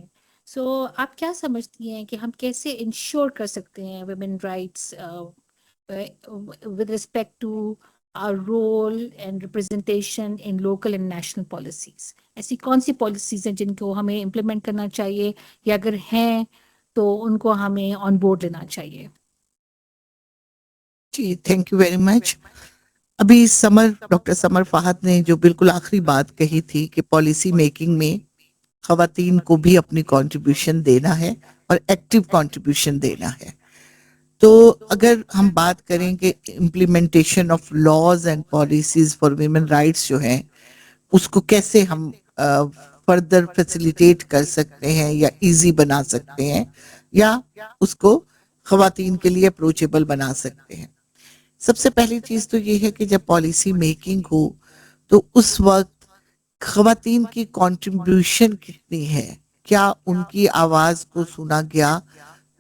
سو آپ کیا سمجھتی ہیں کہ ہم کیسے انشور کر سکتے ہیں women rights with respect to our role and representation in local and national policies؟ ایسی کون سی پالیسیز ہیں جن کو ہمیں امپلیمنٹ کرنا چاہیے یا اگر ہیں تو ان کو ہمیں آن بورڈ لینا چاہیے؟ جی تھینک یو ویری مچ. ابھی ڈاکٹر سمر فہد نے جو بالکل آخری بات کہی تھی کہ پالیسی میکنگ میں خواتین کو بھی اپنی کنٹریبیوشن دینا ہے اور ایکٹیو کنٹریبیوشن دینا ہے. تو اگر ہم بات کریں کہ implementation of laws and policies for women rights جو ہیں اس کو کیسے ہم فردر فیسیلیٹیٹ کر سکتے ہیں یا ایزی بنا سکتے ہیں یا اس کو خواتین کے لیے اپروچیبل بنا سکتے ہیں. سب سے پہلی چیز تو یہ ہے کہ جب پالیسی میکنگ ہو تو اس وقت خواتین کی کنٹریبیوشن کتنی ہے، کیا ان کی آواز کو سنا گیا،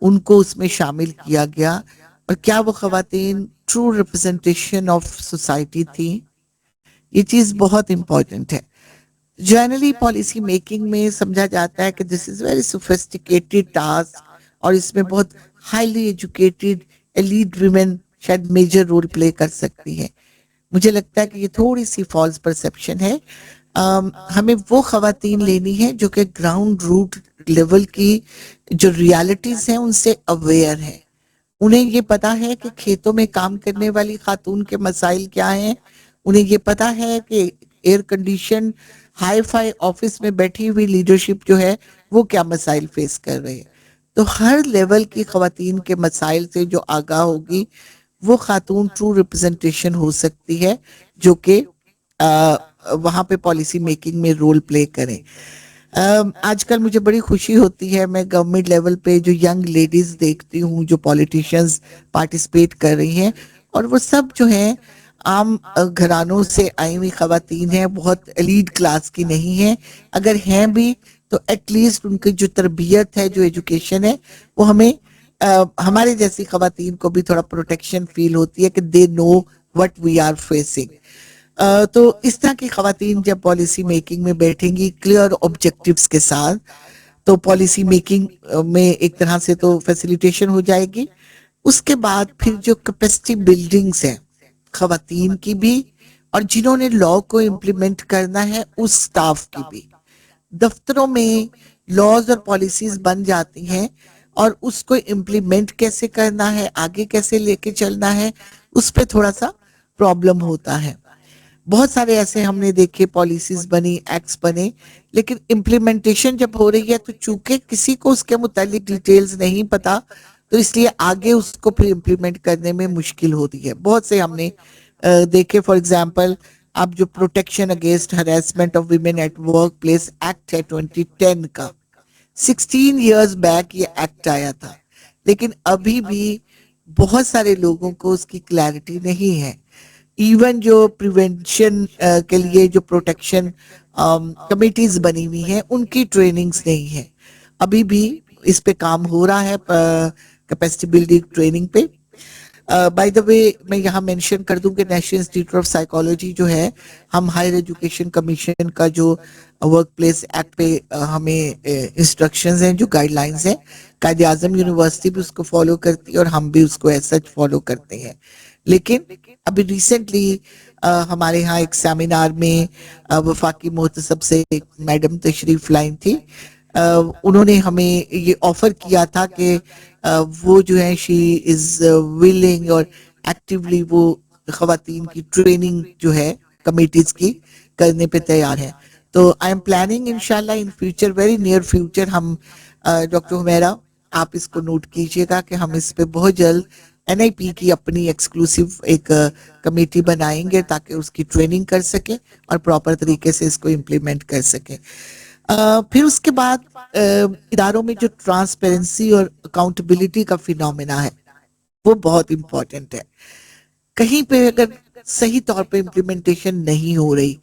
ان کو اس میں شامل کیا گیا، اور کیا وہ خواتین ٹرو ریپرزنٹیشن آف سوسائٹی تھی. یہ چیز بہت امپورٹنٹ ہے. جنرلی پالیسی میکنگ میں سمجھا جاتا ہے کہ دس از ویری سوفسٹیکیٹڈ ٹاسک اور اس میں بہت ہائیلی ایجوکیٹڈ ایلیٹ ویمن شاید میجر رول پلے کر سکتی ہیں. مجھے لگتا ہے کہ یہ تھوڑی سی فالس پرسیپشن ہے. ہمیں وہ خواتین لینی ہے جو کہ گراؤنڈ روٹ لیول کی جو ریالٹیز ہیں ان سے اویئر ہیں. انہیں یہ پتا ہے کہ کھیتوں میں کام کرنے والی خاتون کے مسائل کیا ہیں، انہیں یہ پتا ہے کہ air condition hi fi office میں بیٹھی ہوئی لیڈرشپ جو ہے وہ کیا مسائل فیس کر رہے ہیں. تو ہر لیول کی خواتین کے مسائل سے جو آگاہ ہوگی وہ خاتون ٹرو ریپرزنٹیشن ہو سکتی ہے جو کہ وہاں پہ پالیسی میکنگ میں رول پلے کریں. آج کل مجھے بڑی خوشی ہوتی ہے، میں گورنمنٹ لیول پہ جو ینگ لیڈیز دیکھتی ہوں جو پولیٹیشنز پارٹیسپیٹ کر رہی ہیں، اور وہ سب جو ہیں عام گھرانوں سے آئی ہوئی خواتین ہیں، بہت ایلیٹ کلاس کی نہیں ہیں. اگر ہیں بھی تو ایٹ لیسٹ ان کی جو تربیت ہے، جو ایجوکیشن ہے، وہ ہمارے جیسی خواتین کو بھی تھوڑا پروٹیکشن فیل ہوتی ہے کہ they know what we are facing. تو اس طرح کی خواتین جب پالیسی میکنگ میں بیٹھیں گی کلیئر آبجیکٹیوز کے ساتھ تو پالیسی میکنگ میں ایک طرح سے تو فیسیلیٹیشن ہو جائے گی. اس کے بعد پھر جو کیپیسٹی بلڈنگز ہیں خواتین کی بھی اور جنہوں نے لا کو امپلیمنٹ کرنا ہے اس سٹاف کی بھی، دفتروں میں لاز اور پالیسیز بن جاتی ہیں اور اس کو امپلیمنٹ کیسے کرنا ہے، آگے کیسے لے کے چلنا ہے، اس پہ تھوڑا سا پرابلم ہوتا ہے. بہت سارے ایسے ہم نے دیکھے پالیسیز بنی، ایکٹس بنے، لیکن امپلیمنٹیشن جب ہو رہی ہے تو چونکہ کسی کو اس کے متعلق ڈیٹیلز نہیں پتا تو اس لیے آگے اس کو پھر امپلیمنٹ کرنے میں مشکل ہوتی ہے. بہت سے ہم نے دیکھے، فار ایگزامپل اب جو protection against harassment of women at work place act ہے 2010 کا، 16 ایئرز بیک یہ ایکٹ آیا تھا، لیکن ابھی بھی بہت سارے لوگوں کو اس کی کلیئرٹی نہیں ہے. ایون جو پریونشن کے لیے جو پروٹیکشن کمیٹیز بنی ہوئی ہیں ان کی ٹریننگز نہیں ہیں. ابھی بھی اس پہ کام ہو رہا ہے کیپیسٹی بلڈنگ ٹریننگ پہ. بائی دا وے میں یہاں مینشن کر دوں کہ نیشنل انسٹیٹیوٹ آف سائیکالوجی جو ہے، ہم ہائر ایجوکیشن کمیشن کا جو ورک پلیس ایکٹ پہ ہمیں انسٹرکشنز ہیں، جو گائیڈ لائنز ہیں، قائد اعظم یونیورسٹی بھی اس کو فالو کرتی ہے اور ہم بھی اس کو ایز سچ فالو کرتے ہیں. لیکن ابھی ریسنٹلی ہمارے ہاں ایک سیمینار میں وفاقی محتسب سے ایک میڈم تشریف لائن تھی. انہوں نے ہمیں یہ آفر کیا تھا کہ وہ جو ہے شی از ولنگ اور ایکٹیولی وہ خواتین کی ٹریننگ جو ہے کمیٹیز کی کرنے پہ تیار ہیں. تو آئی ایم پلاننگ انشاءاللہ in future, very near future, ہم ڈاکٹر حمیرہ آپ اس کو نوٹ کیجئے گا کہ ہم اس پہ بہت جلد این آئی پی کی اپنی ایکسکلوسیو ایک کمیٹی بنائیں گے تاکہ اس کی ٹریننگ کر سکیں اور پراپر طریقے سے اس کو امپلیمنٹ کر سکیں. پھر اس کے بعد اداروں میں جو ٹرانسپیرنسی اور اکاؤنٹیبلٹی کا فینومینا ہے وہ بہت امپورٹنٹ ہے. کہیں پہ اگر صحیح طور پہ امپلیمنٹیشن نہیں ہو رہی,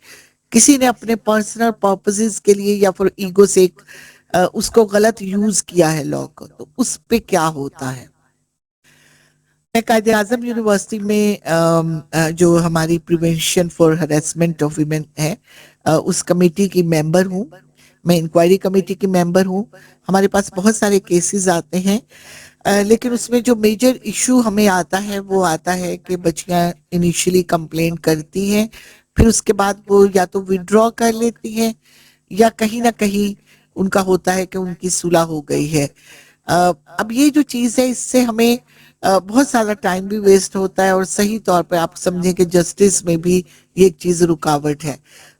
کسی نے اپنے پرسنل پرپزز کے لیے یا پھر ایگو سے اس کو غلط یوز کیا ہے لا کو, تو اس پہ کیا ہوتا ہے. میں قائد اعظم یونیورسٹی میں جو ہماری prevention for harassment of women ہے اس کمیٹی کی ممبر ہوں, میں انکوائری کمیٹی کی ممبر ہوں. ہمارے پاس بہت سارے کیسز آتے ہیں, لیکن اس میں جو میجر ایشو ہمیں آتا ہے وہ آتا ہے کہ بچیاں انیشلی کمپلین کرتی ہیں, پھر اس کے بعد وہ یا تو وڈرا کر لیتی ہیں یا کہیں نہ کہیں ان کا ہوتا ہے کہ ان کی صلح ہو گئی ہے. اب یہ جو چیز ہے اس سے ہمیں بہت سارا ٹائم بھی ویسٹ ہوتا ہے اور صحیح طور پہ آپ سمجھیں کہ جسٹس میں بھی یہ ایک چیز رکاوٹ ہے.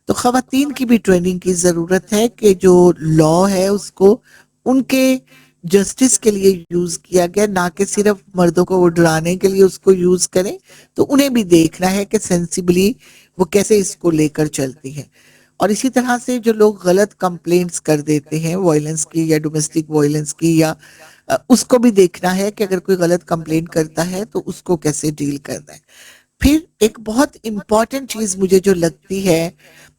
تو خواتین کی بھی ٹریننگ کی ضرورت ہے کہ جو لا ہے اس کو ان کے جسٹس کے لیے یوز کیا گیا, نہ کہ صرف مردوں کو ڈرانے کے لیے اس کو یوز کریں. تو انہیں بھی دیکھنا ہے کہ سینسیبلی وہ کیسے اس کو لے کر چلتی ہیں. اور اسی طرح سے جو لوگ غلط کمپلینٹس کر دیتے ہیں وائلنس کی یا ڈومیسٹک وائلنس کی, یا اس کو بھی دیکھنا ہے کہ اگر کوئی غلط کمپلینٹ کرتا ہے تو اس کو کیسے ڈیل کرنا ہے. پھر ایک بہت امپورٹنٹ چیز مجھے جو لگتی ہے,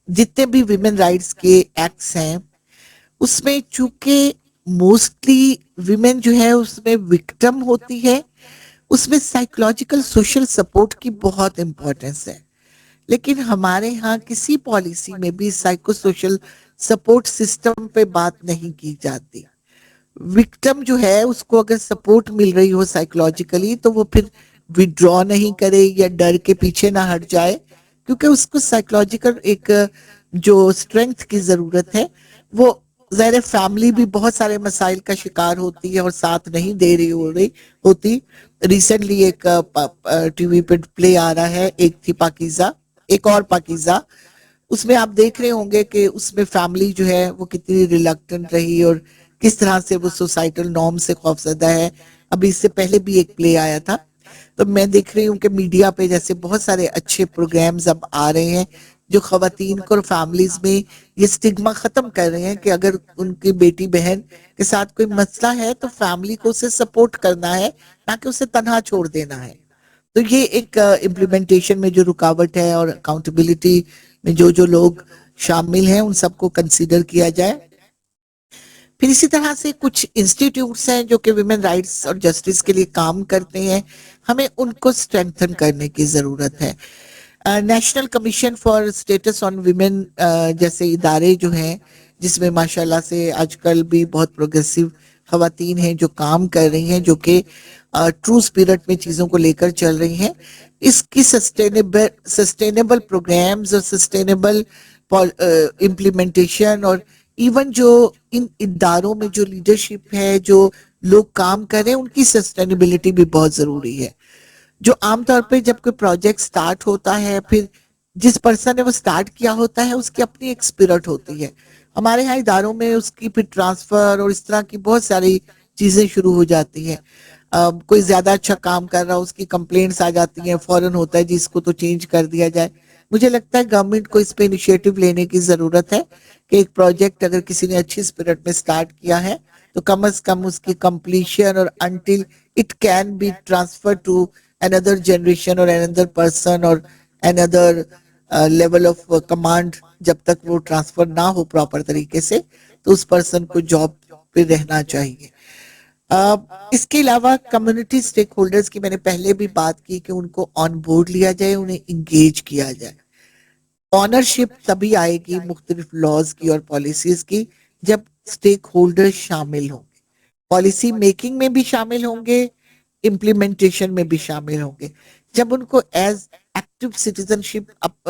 جتنے بھی ویمن رائٹس کے ایکٹس ہیں اس میں چونکہ موسٹلی ویمن جو ہے اس میں وکٹم ہوتی ہے, اس میں سائیکولوجیکل سوشل سپورٹ کی بہت امپورٹنس ہے. لیکن ہمارے ہاں کسی پالیسی میں بھی سائیکو سوشل سپورٹ سسٹم پہ بات نہیں کی جاتی. وکٹم جو ہے اس کو اگر سپورٹ مل رہی ہو سائیکولوجیکلی تو وہ پھر وڈرا نہیں کرے یا ڈر کے پیچھے نہ ہٹ جائے, کیونکہ اس کو سائیکولوجیکل ایک جو اسٹرینتھ کی ضرورت ہے وہ ظاہر فیملی بھی بہت سارے مسائل کا شکار ہوتی ہے اور ساتھ نہیں دے رہی ہوتی. ریسنٹلی ایک ٹی وی پہ پلے آ رہا ہے, ایک تھی پاکیزہ, ایک اور پاکیزہ, اس میں آپ دیکھ رہے ہوں گے کہ اس میں فیملی جو ہے وہ کتنی ریلکٹنٹ رہی اور کس طرح سے وہ سوسائٹل نارم سے خوفزدہ ہے. ابھی اس سے پہلے بھی ایک پلے آیا تھا. تو میں دیکھ رہی ہوں کہ میڈیا پہ جیسے بہت سارے اچھے پروگرامز اب آ رہے ہیں جو خواتین کو اور فیملیز میں یہ سٹگما ختم کر رہے ہیں کہ اگر ان کی بیٹی بہن کے ساتھ کوئی مسئلہ ہے تو فیملی کو اسے سپورٹ کرنا ہے, نہ کہ اسے تنہا چھوڑ دینا ہے. تو یہ ایک امپلیمنٹیشن میں جو رکاوٹ ہے اور اکاؤنٹیبلٹی میں جو لوگ شامل ہیں ان سب کو کنسیڈر کیا جائے. پھر اسی طرح سے کچھ انسٹیٹیوٹس ہیں جو کہ ویمن رائٹس اور جسٹس کے لیے کام کرتے ہیں, ہمیں ان کو اسٹرینتھن کرنے کی ضرورت ہے. National commission for status on women جیسے ادارے جو ہیں جس میں ماشاءاللہ سے آج کل بھی بہت پروگریسو خواتین ہیں جو کام کر رہی ہیں, جو کہ ٹرو اسپرٹ میں چیزوں کو لے کر چل رہی ہیں. اس کی سسٹینیبل پروگرامز اور سسٹینیبل امپلیمنٹیشن اور ایون جو ان اداروں میں جو لیڈرشپ ہے, جو لوگ کام کر رہے ہیں, ان کی سسٹینیبلٹی بھی بہت ضروری ہے. جو عام طور پہ جب کوئی پروجیکٹ سٹارٹ ہوتا ہے, پھر جس پرسن نے وہ سٹارٹ کیا ہوتا ہے اس کی اپنی ایک اسپرٹ ہوتی ہے. ہمارے ہاں اداروں میں اس کی پھر ٹرانسفر اور اس طرح کی بہت ساری چیزیں شروع ہو جاتی ہیں. کوئی زیادہ اچھا کام کر رہا, اس کی کمپلینٹس آ جاتی ہیں, فوراً ہوتا ہے جس کو تو چینج کر دیا جائے. مجھے لگتا ہے گورنمنٹ کو اس پہ انیشیٹو لینے کی ضرورت ہے کہ ایک پروجیکٹ اگر کسی نے اچھی اسپرٹ میں سٹارٹ کیا ہے تو کم از کم اس کی کمپلیشن اور until it can be transfer to another generation or another person or another level of command, جب تک وہ ٹرانسفر نہ ہو پراپر طریقے سے تو اس پرسن کو جاب پہ رہنا چاہیے. اس کے علاوہ کمیونٹی سٹیک ہولڈرز کی میں نے پہلے بھی بات کی کہ ان کو آن بورڈ لیا جائے, انہیں انگیج کیا جائے. آنرشپ تبھی آئے گی مختلف لاز کی اور پالیسیز کی جب سٹیک ہولڈر شامل ہوں گے, پالیسی میکنگ میں بھی شامل ہوں گے, امپلیمنٹیشن میں بھی شامل ہوں گے. جب ان کو ایز ایکٹیو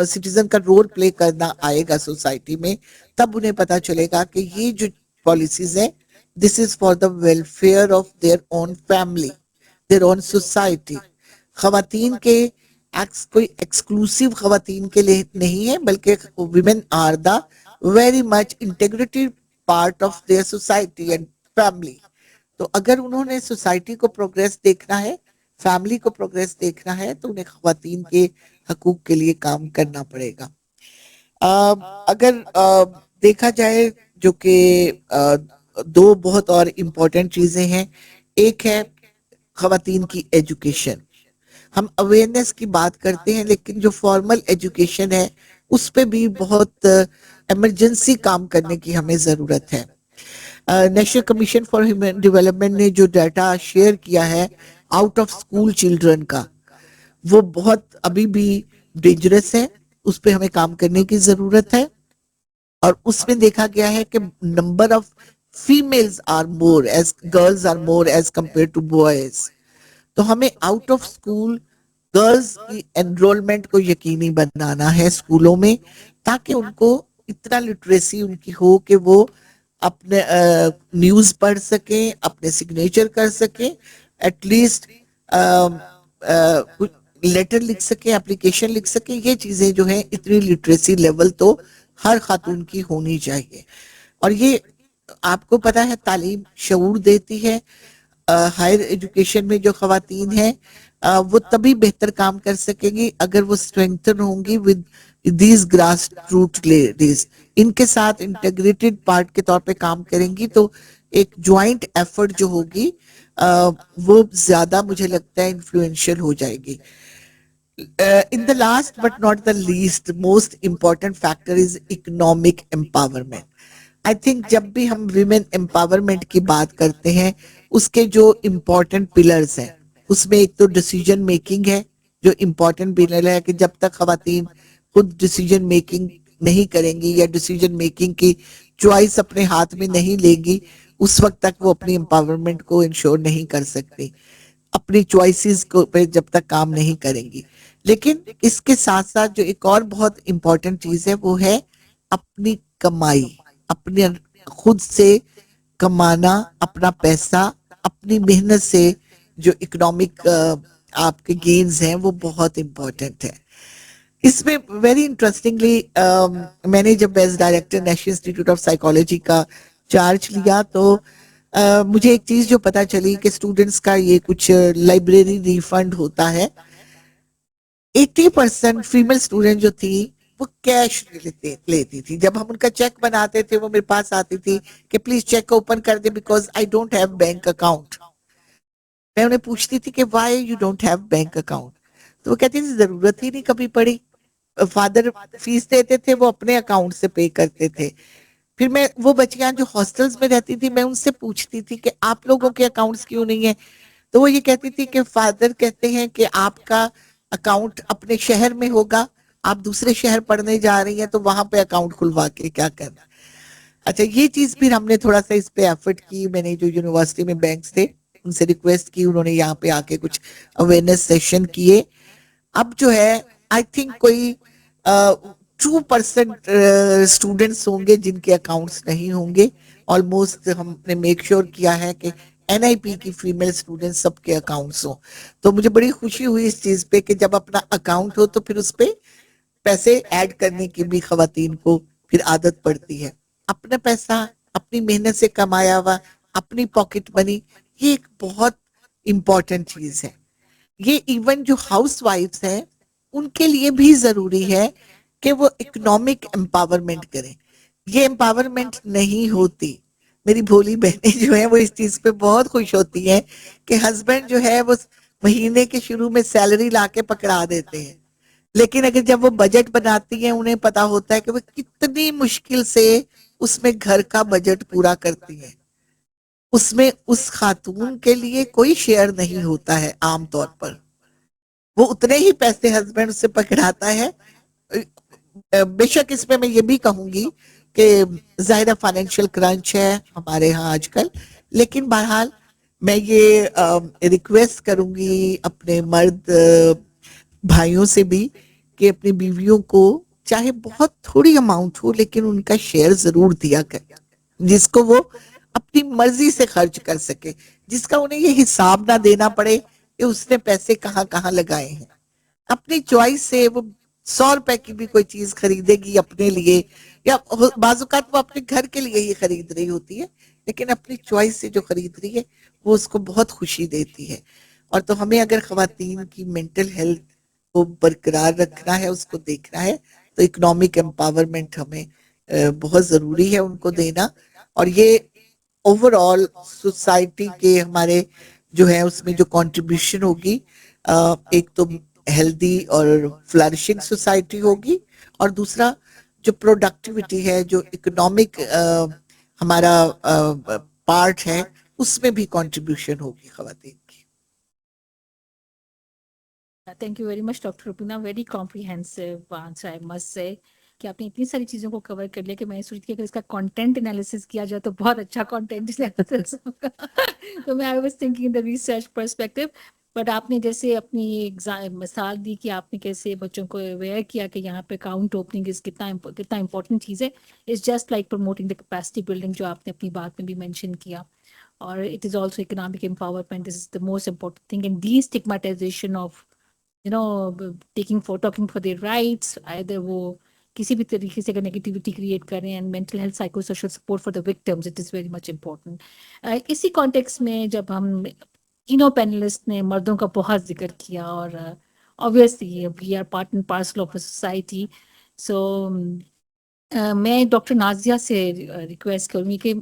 سٹیزن کا رول پلے کرنا آئے گا سوسائٹی میں, تب انہیں پتا چلے گا کہ یہ جو پالیسیز ہیں this is for the welfare of their own family, their own society. خواتین کے ایکس کوئی ایکسکلوسیو خواتین کے لیے نہیں ہے، بلکہ women are the very much integrated part of their society and family. تو اگر انہوں نے سوسائٹی کو پروگریس دیکھنا ہے، فیملی کو پروگریس دیکھنا ہے، تو انہیں خواتین کے حقوق کے لیے کام کرنا پڑے گا. اگر دیکھا جائے جو کہ دو بہت اور امپورٹنٹ چیزیں ہیں. ایک ہے خواتین کی ایجوکیشن. ہم اویئرنیس کی بات کرتے ہیں، لیکن جو فارمل ایجوکیشن ہے اس پہ بھی بہت ایمرجنسی کام کرنے کی ہمیں ضرورت ہے. National commission for human development نے جو ڈیٹا شیئر کیا ہے آؤٹ آف اسکول چلڈرن کا، وہ بہت ابھی بھی ڈینجرس ہے. اس پہ ہمیں کام کرنے کی ضرورت ہے. اور اس میں دیکھا گیا ہے کہ number of families are more as girls are more as compare to boys. تو ہمیں آؤٹ آف اسکول گرلز کی انرولمنٹ کو یقینی بنانا ہے اسکولوں میں، تاکہ ان کو اتنا لٹریسی ان کی ہو کہ وہ اپنے نیوز پڑھ سکیں، اپنے سگنیچر کر سکیں، ایٹ لیسٹ لیٹر لکھ سکیں، اپلیکیشن لکھ سکیں. یہ چیزیں جو ہیں اتنی لٹریسی لیول تو ہر خاتون کی ہونی چاہیے. اور یہ آپ کو پتا ہے تعلیم شعور دیتی ہے. ہائر ایجوکیشن میں جو خواتین ہیں وہ تبھی بہتر کام کر سکیں گی اگر وہ اسٹرینگتھن ہوں گی with these grass root ladies. ان کے ساتھ انٹیگریٹڈ پارٹ کے طور پہ کام کریں گی تو ایک جوائنٹ ایفرٹ جو ہوگی وہ زیادہ مجھے لگتا ہے انفلوئنشل ہو جائے گی. In the last but not the least, most important factor is economic empowerment. I think جب بھی ہم ویمن امپاورمنٹ کی بات کرتے ہیں اس کے جو امپورٹنٹ پلرز ہیں اس میں ایک تو ڈیسیجن میکنگ ہے، جو امپورٹنٹ پلر ہے کہ جب تک خواتین خود ڈیسیجن میکنگ نہیں کریں گی یا ڈیسیجن میکنگ کی چوائس اپنے ہاتھ میں نہیں لیں گی اس وقت تک وہ اپنی امپاورمنٹ کو انشور نہیں کر سکتی، اپنی چوائسیز کو پہ جب تک کام نہیں کریں گی. لیکن اس کے ساتھ ساتھ جو ایک اور بہت امپورٹنٹ چیز ہے وہ ہے اپنی کمائی، اپنے خود سے کمانا اپنا پیسہ، اپنی محنت سے جو اکنامک آپ کے گینز ہیں وہ بہت امپورٹنٹ ہے. اس میں ویری انٹرسٹنگلی میں نے جب as director national institute of psychology کا چارج لیا تو مجھے ایک چیز جو پتا چلی کہ اسٹوڈنٹس کا یہ کچھ لائبریری ریفنڈ ہوتا ہے. 80% فیمل اسٹوڈنٹ جو تھی وہ کیش لیتی تھی. جب ہم ان کا چیک بناتے تھے وہ میرے پاس آتی تھی کہ پلیز چیک اوپن کر دیں because I don't have bank account. میں انہیں پوچھتی تھی کہ why you don't have bank account, تو وہ کہتی تھی ضرورت ہی نہیں کبھی پڑی. فادر فیس دیتے تھے، وہ اپنے اکاؤنٹ سے پے کرتے تھے. پھر میں وہ بچیاں جو ہاسٹلز میں رہتی تھی میں ان سے پوچھتی تھی کہ آپ لوگوں کے اکاؤنٹس کیوں نہیں ہیں، تو وہ یہ کہتی تھی کہ فادر کہتے ہیں کہ آپ کا اکاؤنٹ اپنے شہر میں ہوگا، آپ دوسرے شہر پڑھنے جا رہی ہیں تو وہاں پہ اکاؤنٹ کھلوا کے کیا کرنا. اچھا یہ چیز پھر ہم نے تھوڑا سا اس پہ ایفرٹ کی. میں نے جو یونیورسٹی میں بینکس تھے ان سے ریکویسٹ کی، انہوں نے یہاں پہ آ کے کچھ اویئرنیس سیشن کیے. اب جو ہے آئی تھنک کوئی 2% اسٹوڈنٹس ہوں گے جن کے اکاؤنٹس نہیں ہوں گے. آلموسٹ ہم نے میک شیور کیا ہے کہ NIP کی فیمیل اسٹوڈنٹ سب کے اکاؤنٹس ہوں. تو مجھے بڑی خوشی ہوئی اس چیز پہ کہ جب اپنا اکاؤنٹ ہو تو پھر اس پہ پیسے ایڈ کرنے کی بھی خواتین کو پھر عادت پڑتی ہے. اپنا پیسہ اپنی محنت سے کمایا ہوا، اپنی پاکٹ منی، یہ ایک بہت امپورٹنٹ چیز ہے. یہ ایون جو ہاؤس وائفز ہیں ان کے لیے بھی ضروری ہے کہ وہ اکنامک امپاورمنٹ کریں. یہ امپاورمنٹ نہیں ہوتی. میری بھولی بہنیں جو ہیں وہ اس چیز پہ بہت خوش ہوتی ہیں کہ ہسبینڈ جو ہے وہ مہینے کے شروع میں سیلری لا کے پکڑا دیتے ہیں، لیکن اگر جب وہ بجٹ بناتی ہیں انہیں پتا ہوتا ہے کہ وہ کتنی مشکل سے اس میں گھر کا بجٹ پورا کرتی ہیں. اس میں اس خاتون کے لیے کوئی شیئر نہیں ہوتا ہے عام طور پر. وہ اتنے ہی پیسے ہسبینڈ سے پکڑاتا ہے. بے شک اس میں یہ بھی کہوں گی کہ ظاہرہ فائنینشیل کرنچ ہے ہمارے ہاں آج کل، لیکن بہرحال میں یہ ریکویسٹ کروں گی اپنے مرد بھائیوں سے بھی کہ اپنی بیویوں کو چاہے بہت تھوڑی اماؤنٹ ہو لیکن ان کا شیئر ضرور دیا کریں، جس کو وہ اپنی مرضی سے خرچ کر سکے، جس کا انہیں یہ حساب نہ دینا پڑے کہ اس نے پیسے کہاں کہاں لگائے ہیں. اپنی چوائس سے وہ 100 روپے کی بھی کوئی چیز خریدے گی اپنے لیے, یا بعض اوقات وہ اپنے گھر کے لیے ہی خرید رہی ہوتی ہے, لیکن اپنی چوائس سے جو خرید رہی ہے وہ اس کو بہت خوشی دیتی ہے. اور تو ہمیں اگر خواتین کی مینٹل ہیلتھ کو برقرار رکھنا ہے, اس کو دیکھنا ہے, تو اکنامک امپاورمنٹ ہمیں بہت ضروری ہے ان کو دینا. اور یہ اوور آل سوسائٹی کے ہمارے جو ہے اس میں جو کنٹریبیوشن ہوگی, ایک تو ہیلدی اور فلرشنگ سوسائٹی ہوگی, اور دوسرا جو پروڈکٹیوٹی ہے, جو اکنامک ہمارا پارٹ ہے, اس میں بھی کنٹریبیوشن ہوگی خواتین کی. Thank you very much doctor Rubina, very comprehensive answer I must سے, کہ آپ نے اتنی ساری چیزوں کو کور کر لیا کہ میں سوچتی کہ اگر اس کا کنٹینٹ انالیسس کیا جائے تو بہت اچھا کنٹینٹ انالیسس ہوگا. تو میں I was thinking the research perspective. But آپ نے جیسے اپنی مثال دی کہ آپ نے کیسے بچوں کو اویئر کیا کہ یہاں پہ اکاؤنٹ اوپننگ کتنا امپورٹنٹ چیز ہے. It's just like promoting the capacity building جو آپ نے اپنی بات میں بھی مینشن کیا. اور it is also economic empowerment, this is the most important thing. And the stigmatisation of taking for their rights, either وہ کسی بھی طریقے سے اگر نیگیٹیوٹی کریٹ کریں, and mental health psycho social support for the victims, it is very much important. اسی context میں جب ہم تینوں پینلسٹ نے مردوں کا بہت ذکر کیا, اور obviously we are part and parcel of a society, so میں ڈاکٹر نازیہ سے ریکویسٹ کروں گی کہ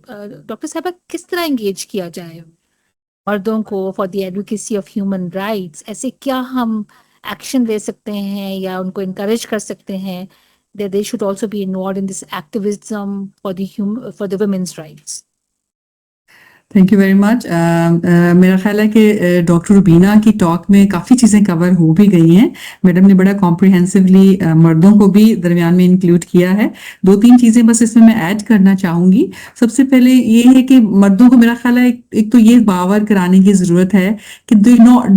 ڈاکٹر صاحبہ کس طرح انگیج کیا جائے مردوں کو for the advocacy of human rights. ایسے کیا ہم ایکشن لے سکتے ہیں یا ان کو انکریج کر سکتے ہیں that they should also be involved in this activism for the women's rights? Thank you very مچ. میرا خیال ہے کہ ڈاکٹر روبینہ کی ٹاک میں کافی چیزیں کور ہو بھی گئی ہیں. میڈم نے بڑا کمپریہنسولی مردوں کو بھی درمیان میں انکلوڈ کیا ہے. 2-3 چیزیں بس اس میں ایڈ کرنا چاہوں گی. سب سے پہلے یہ ہے کہ مردوں کو میرا خیال ہے ایک تو یہ باور کرانے کی ضرورت ہے کہ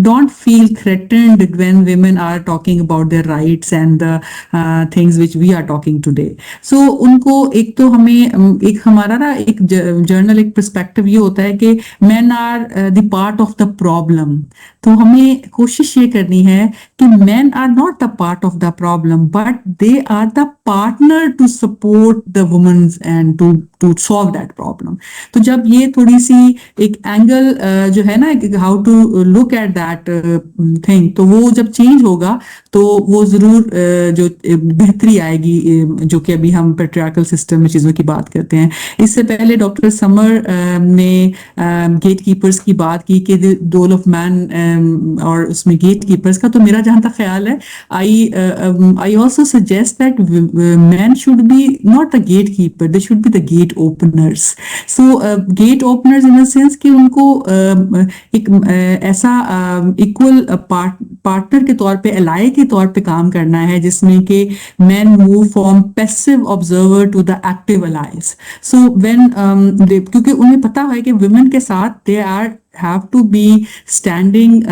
don't feel threatened when women are talking about their rights and the things which we are talking today. So ان کو ایک تو ہمیں ایک ہمارا نا ایک جرنل ایک پرسپیکٹو یہ ہوتا ہے کہ men are the part of the problem. تو ہمیں کوشش یہ کرنی ہے کہ men are not the part of the problem but they are the partner to support the womens and to solve that problem. تو جب یہ تھوڑی سی ایک اینگل جو ہے نا how to look at that thing, تو وہ جب چینج ہوگا تو وہ ضرور جو بہتری آئے گی, جو کہ ابھی ہم پیٹریارکل سسٹم میں چیزوں کی بات کرتے ہیں. اس سے پہلے ڈاکٹر سمر نے گیٹ کیپرز کی بات کی کہ رول آف مین اور اس میں گیٹ کیپرز کا, تو میرا جہاں تک خیال ہے I also suggest that men should be not the gatekeeper, they should be the gate openers. So gate openers in a sense کہ ان کو ایک ایسا equal partner کے طور پہ ally کے طور پہ کام کرنا ہے جس میں کہ men move from passive observer to the active allies. So when کیونکہ انہیں پتا ہے کہ women کے ساتھ they have to be standing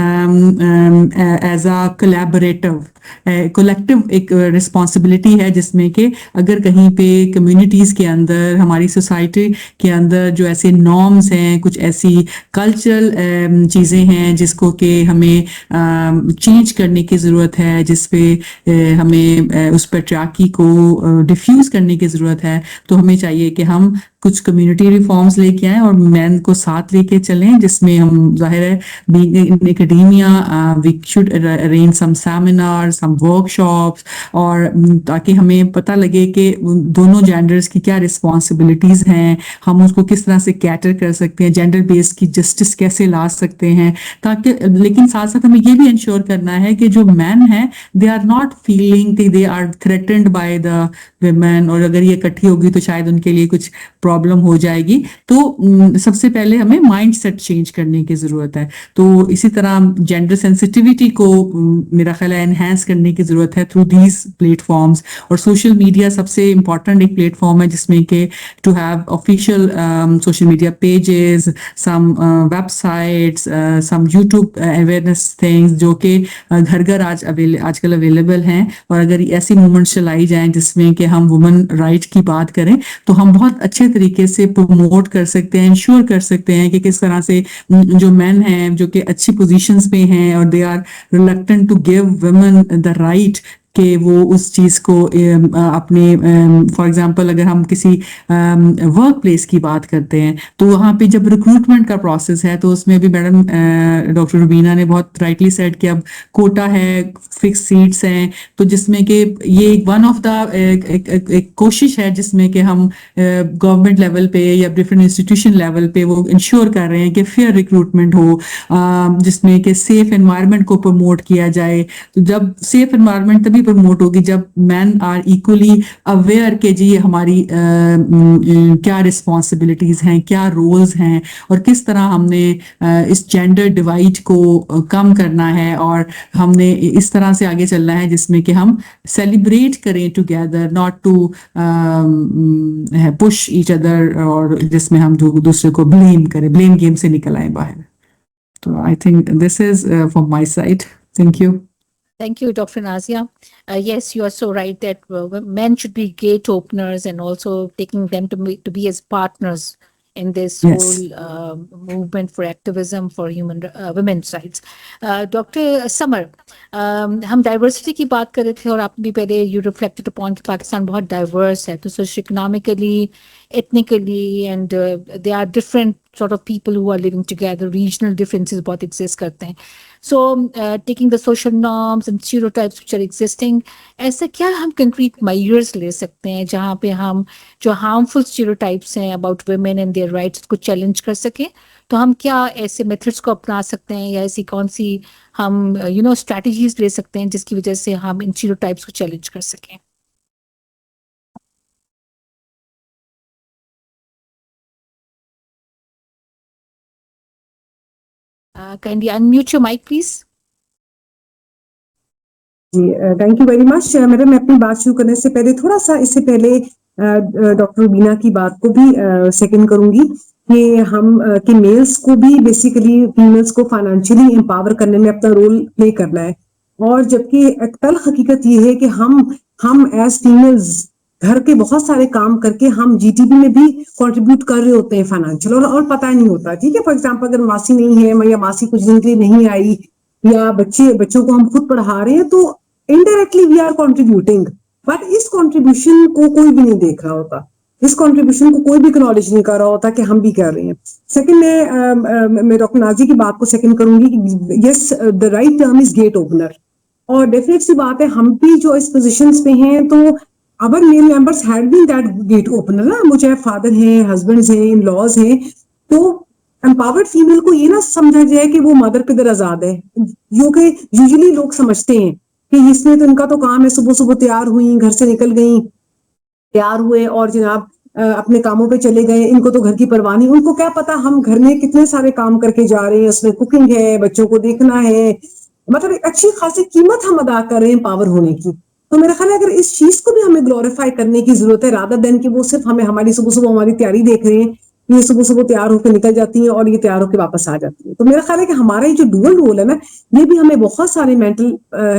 as a collective ایک responsibility ہے, جس میں کہ اگر کہیں پہ کمیونٹیز کے اندر ہماری سوسائٹی کے اندر جو ایسے نارمز ہیں, کچھ ایسی کلچرل چیزیں ہیں جس کو کہ ہمیں چینج کرنے کی ضرورت ہے, جس پہ ہمیں اس پیٹریارکی کو ڈیفیوز کرنے کی ضرورت ہے, تو ہمیں چاہیے کہ ہم کچھ کمیونٹی ریفارمز لے کے آئیں اور مین کو ساتھ لے کے چلیں, جس میں ہم ظاہر ہے in academia we should arrange some seminars, some workshops, اور تاکہ ہمیں پتہ لگے کہ دونوں جینڈرز کی کیا رسپانسبلٹیز ہیں, ہم اس کو کس طرح سے کیٹر کر سکتے ہیں, جینڈر بیس کی جسٹس کیسے لا سکتے ہیں, تاکہ لیکن ساتھ ساتھ ہمیں یہ بھی انشور کرنا ہے کہ جو مین ہیں they are not feeling کہ they are threatened by the women, اور اگر یہ اکٹھی ہوگی تو شاید ان کے لیے کچھ پرابلم ہو جائے گی. تو سب سے پہلے ہمیں مائنڈ سیٹ چینج کرنے کی ضرورت ہے. تو اسی طرح جینڈر سینسٹیوٹی کو میرا خیال ہے انہینس کرنے کی ضرورت ہے تھرو دیز پلیٹ فارمز, اور سوشل میڈیا سب سے امپورٹنٹ ایک پلیٹ فارم ہے جس میں کہ to have official social media pages, some websites, some YouTube awareness things جو کہ گھر گھر آج کل اویلیبل ہیں. اور اگر ایسی موومنٹس چلائی جائیں جس میں کہ ہم وومن رائٹ کی بات کریں تو ہم بہت اچھے طریقے طریقے سے پروموٹ کر سکتے ہیں, انشور کر سکتے ہیں کہ کس طرح سے جو مین ہیں جو کہ اچھی پوزیشنز پہ ہیں اور they are reluctant to give women the right کہ وہ اس چیز کو اپنے فار ایگزامپل اگر ہم کسی ورک پلیس کی بات کرتے ہیں تو وہاں پہ جب ریکروٹمنٹ کا پروسیس ہے تو اس میں بھی میڈم ڈاکٹر روبینہ نے بہت رائٹلی سیڈ کہ اب کوٹا ہے, فکس سیٹس ہیں, تو جس میں کہ یہ ون آف دا ایک کوشش ہے جس میں کہ ہم گورنمنٹ لیول پہ یا ڈفرینٹ انسٹیٹیوشن لیول پہ وہ انشور کر رہے ہیں کہ فیئر ریکروٹمنٹ ہو, جس میں کہ سیف انوائرمنٹ کو پروموٹ کیا جائے. تو جب سیف انوائرمنٹ تبھی پروموٹ ہوگی جب مین آر ایکولی اویئر کہ جی ہماری کیا رسپانسبلٹیز ہیں, کیا رولز ہیں, اور کس طرح ہم نے اس جینڈر ڈیوائڈ کو کم کرنا ہے, اور ہم نے اس طرح سے آگے چلنا ہے جس میں کہ ہم سیلیبریٹ کریں together, not to push each other, اور جس میں ہم دوسرے کو بلیم کریں, بلیم گیم سے نکل آئیں باہر. تو I think this is from my side. Thank you. Thank you, Dr. Nazia. Yes, you are so right that men should be gate openers and also taking them to be as partners in this Yes. whole movement for activism for women's rights. Dr. Samar, ہم diversity کی بات کر رہے تھے اور آپ بھی پہلے یو ریفلیکٹڈ اپون کہ پاکستان بہت ڈائیورس ہے, تو socio economically, ethnically, and there are different sort of people who are living together. Regional differences بہت exist کرتے ہیں. So taking the social norms and stereotypes which are existing, ایسا کیا ہم concrete measures لے سکتے ہیں جہاں پہ ہم جو harmful stereotypes ہیں about women and their rights کو challenge کر سکیں؟ تو ہم کیا ایسے میتھڈس کو اپنا سکتے ہیں یا ایسی کون سی ہم اسٹریٹجیز لے سکتے ہیں جس کی وجہ سے ہم ان stereotypes کو چیلنج کر سکیں؟ Kindly unmute your mic, please. جی thank you very much. Madam میں اپنی بات شروع کرنے سے پہلے تھوڑا سا اس سے پہلے ڈاکٹر روبینہ کی بات کو بھی سیکنڈ کروں گی کہ ہم کہ میلس کو بھی بیسیکلی فیمیلس کو فائنینشلی امپاور کرنے میں اپنا رول پلے کرنا ہے, اور جبکہ تلخ حقیقت یہ ہے کہ ہم ایز فیمیلز گھر کے بہت سارے کام کر کے ہم جی ٹی بی میں بھی کنٹریبیوٹ کر رہے ہوتے ہیں فائنینشیل, اور پتہ نہیں ہوتا. ٹھیک ہے, فار ایگزامپل اگر ماسی نہیں ہے یا ماسی کچھ دن کے لیے نہیں آئی یا بچوں کو ہم خود پڑھا رہے ہیں تو indirectly we are contributing, but اس کنٹریبیوشن کو کوئی بھی نہیں دیکھ رہا ہوتا, اس کنٹریبیوشن کو کوئی بھی اکنالج نہیں کر رہا ہوتا کہ ہم بھی کر رہے ہیں. سیکنڈ میں ڈاکٹر نازی کی بات کو سیکنڈ کروں گی کہ yes the right term is gate opener, اور ڈیفینیٹ سی بات ہے ہم بھی جو اس پوزیشنز پہ ہیں تو our male members had been that gate opener نا, مجھے فادر ہیں, ہسبینڈز ہیں, ان لاز ہیں, تو امپاورڈ فیمیل کو یہ نہ سمجھا جائے کہ وہ مدر قدر آزاد ہے, جو کہ یوزلی لوگ سمجھتے ہیں کہ اس میں تو ان کا تو کام ہے صبح صبح تیار ہوئی, گھر سے نکل گئی, تیار ہوئے اور جناب اپنے کاموں پہ چلے گئے, ان کو تو گھر کی پرواہ نہیں. ان کو کیا پتا ہم گھر میں کتنے سارے کام کر کے جا رہے ہیں, اس میں کوکنگ ہے, بچوں کو دیکھنا ہے, مطلب ایک اچھی خاصی قیمت ہم ادا کر رہے ہیں پاور ہونے کی. تو میرا خیال ہے اگر اس چیز کو بھی ہمیں گلوریفائی کرنے کی ضرورت ہے, رادر دین کہ وہ صرف ہمیں ہماری صبح صبح ہماری تیاری دیکھ رہے ہیں, یہ صبح صبح تیار ہو کے نکل جاتی ہیں اور یہ تیار ہو کے واپس آ جاتی ہیں. تو میرا خیال ہے کہ ہمارا یہ جو ڈوئل رول ہے نا, یہ بھی ہمیں بہت سارے مینٹل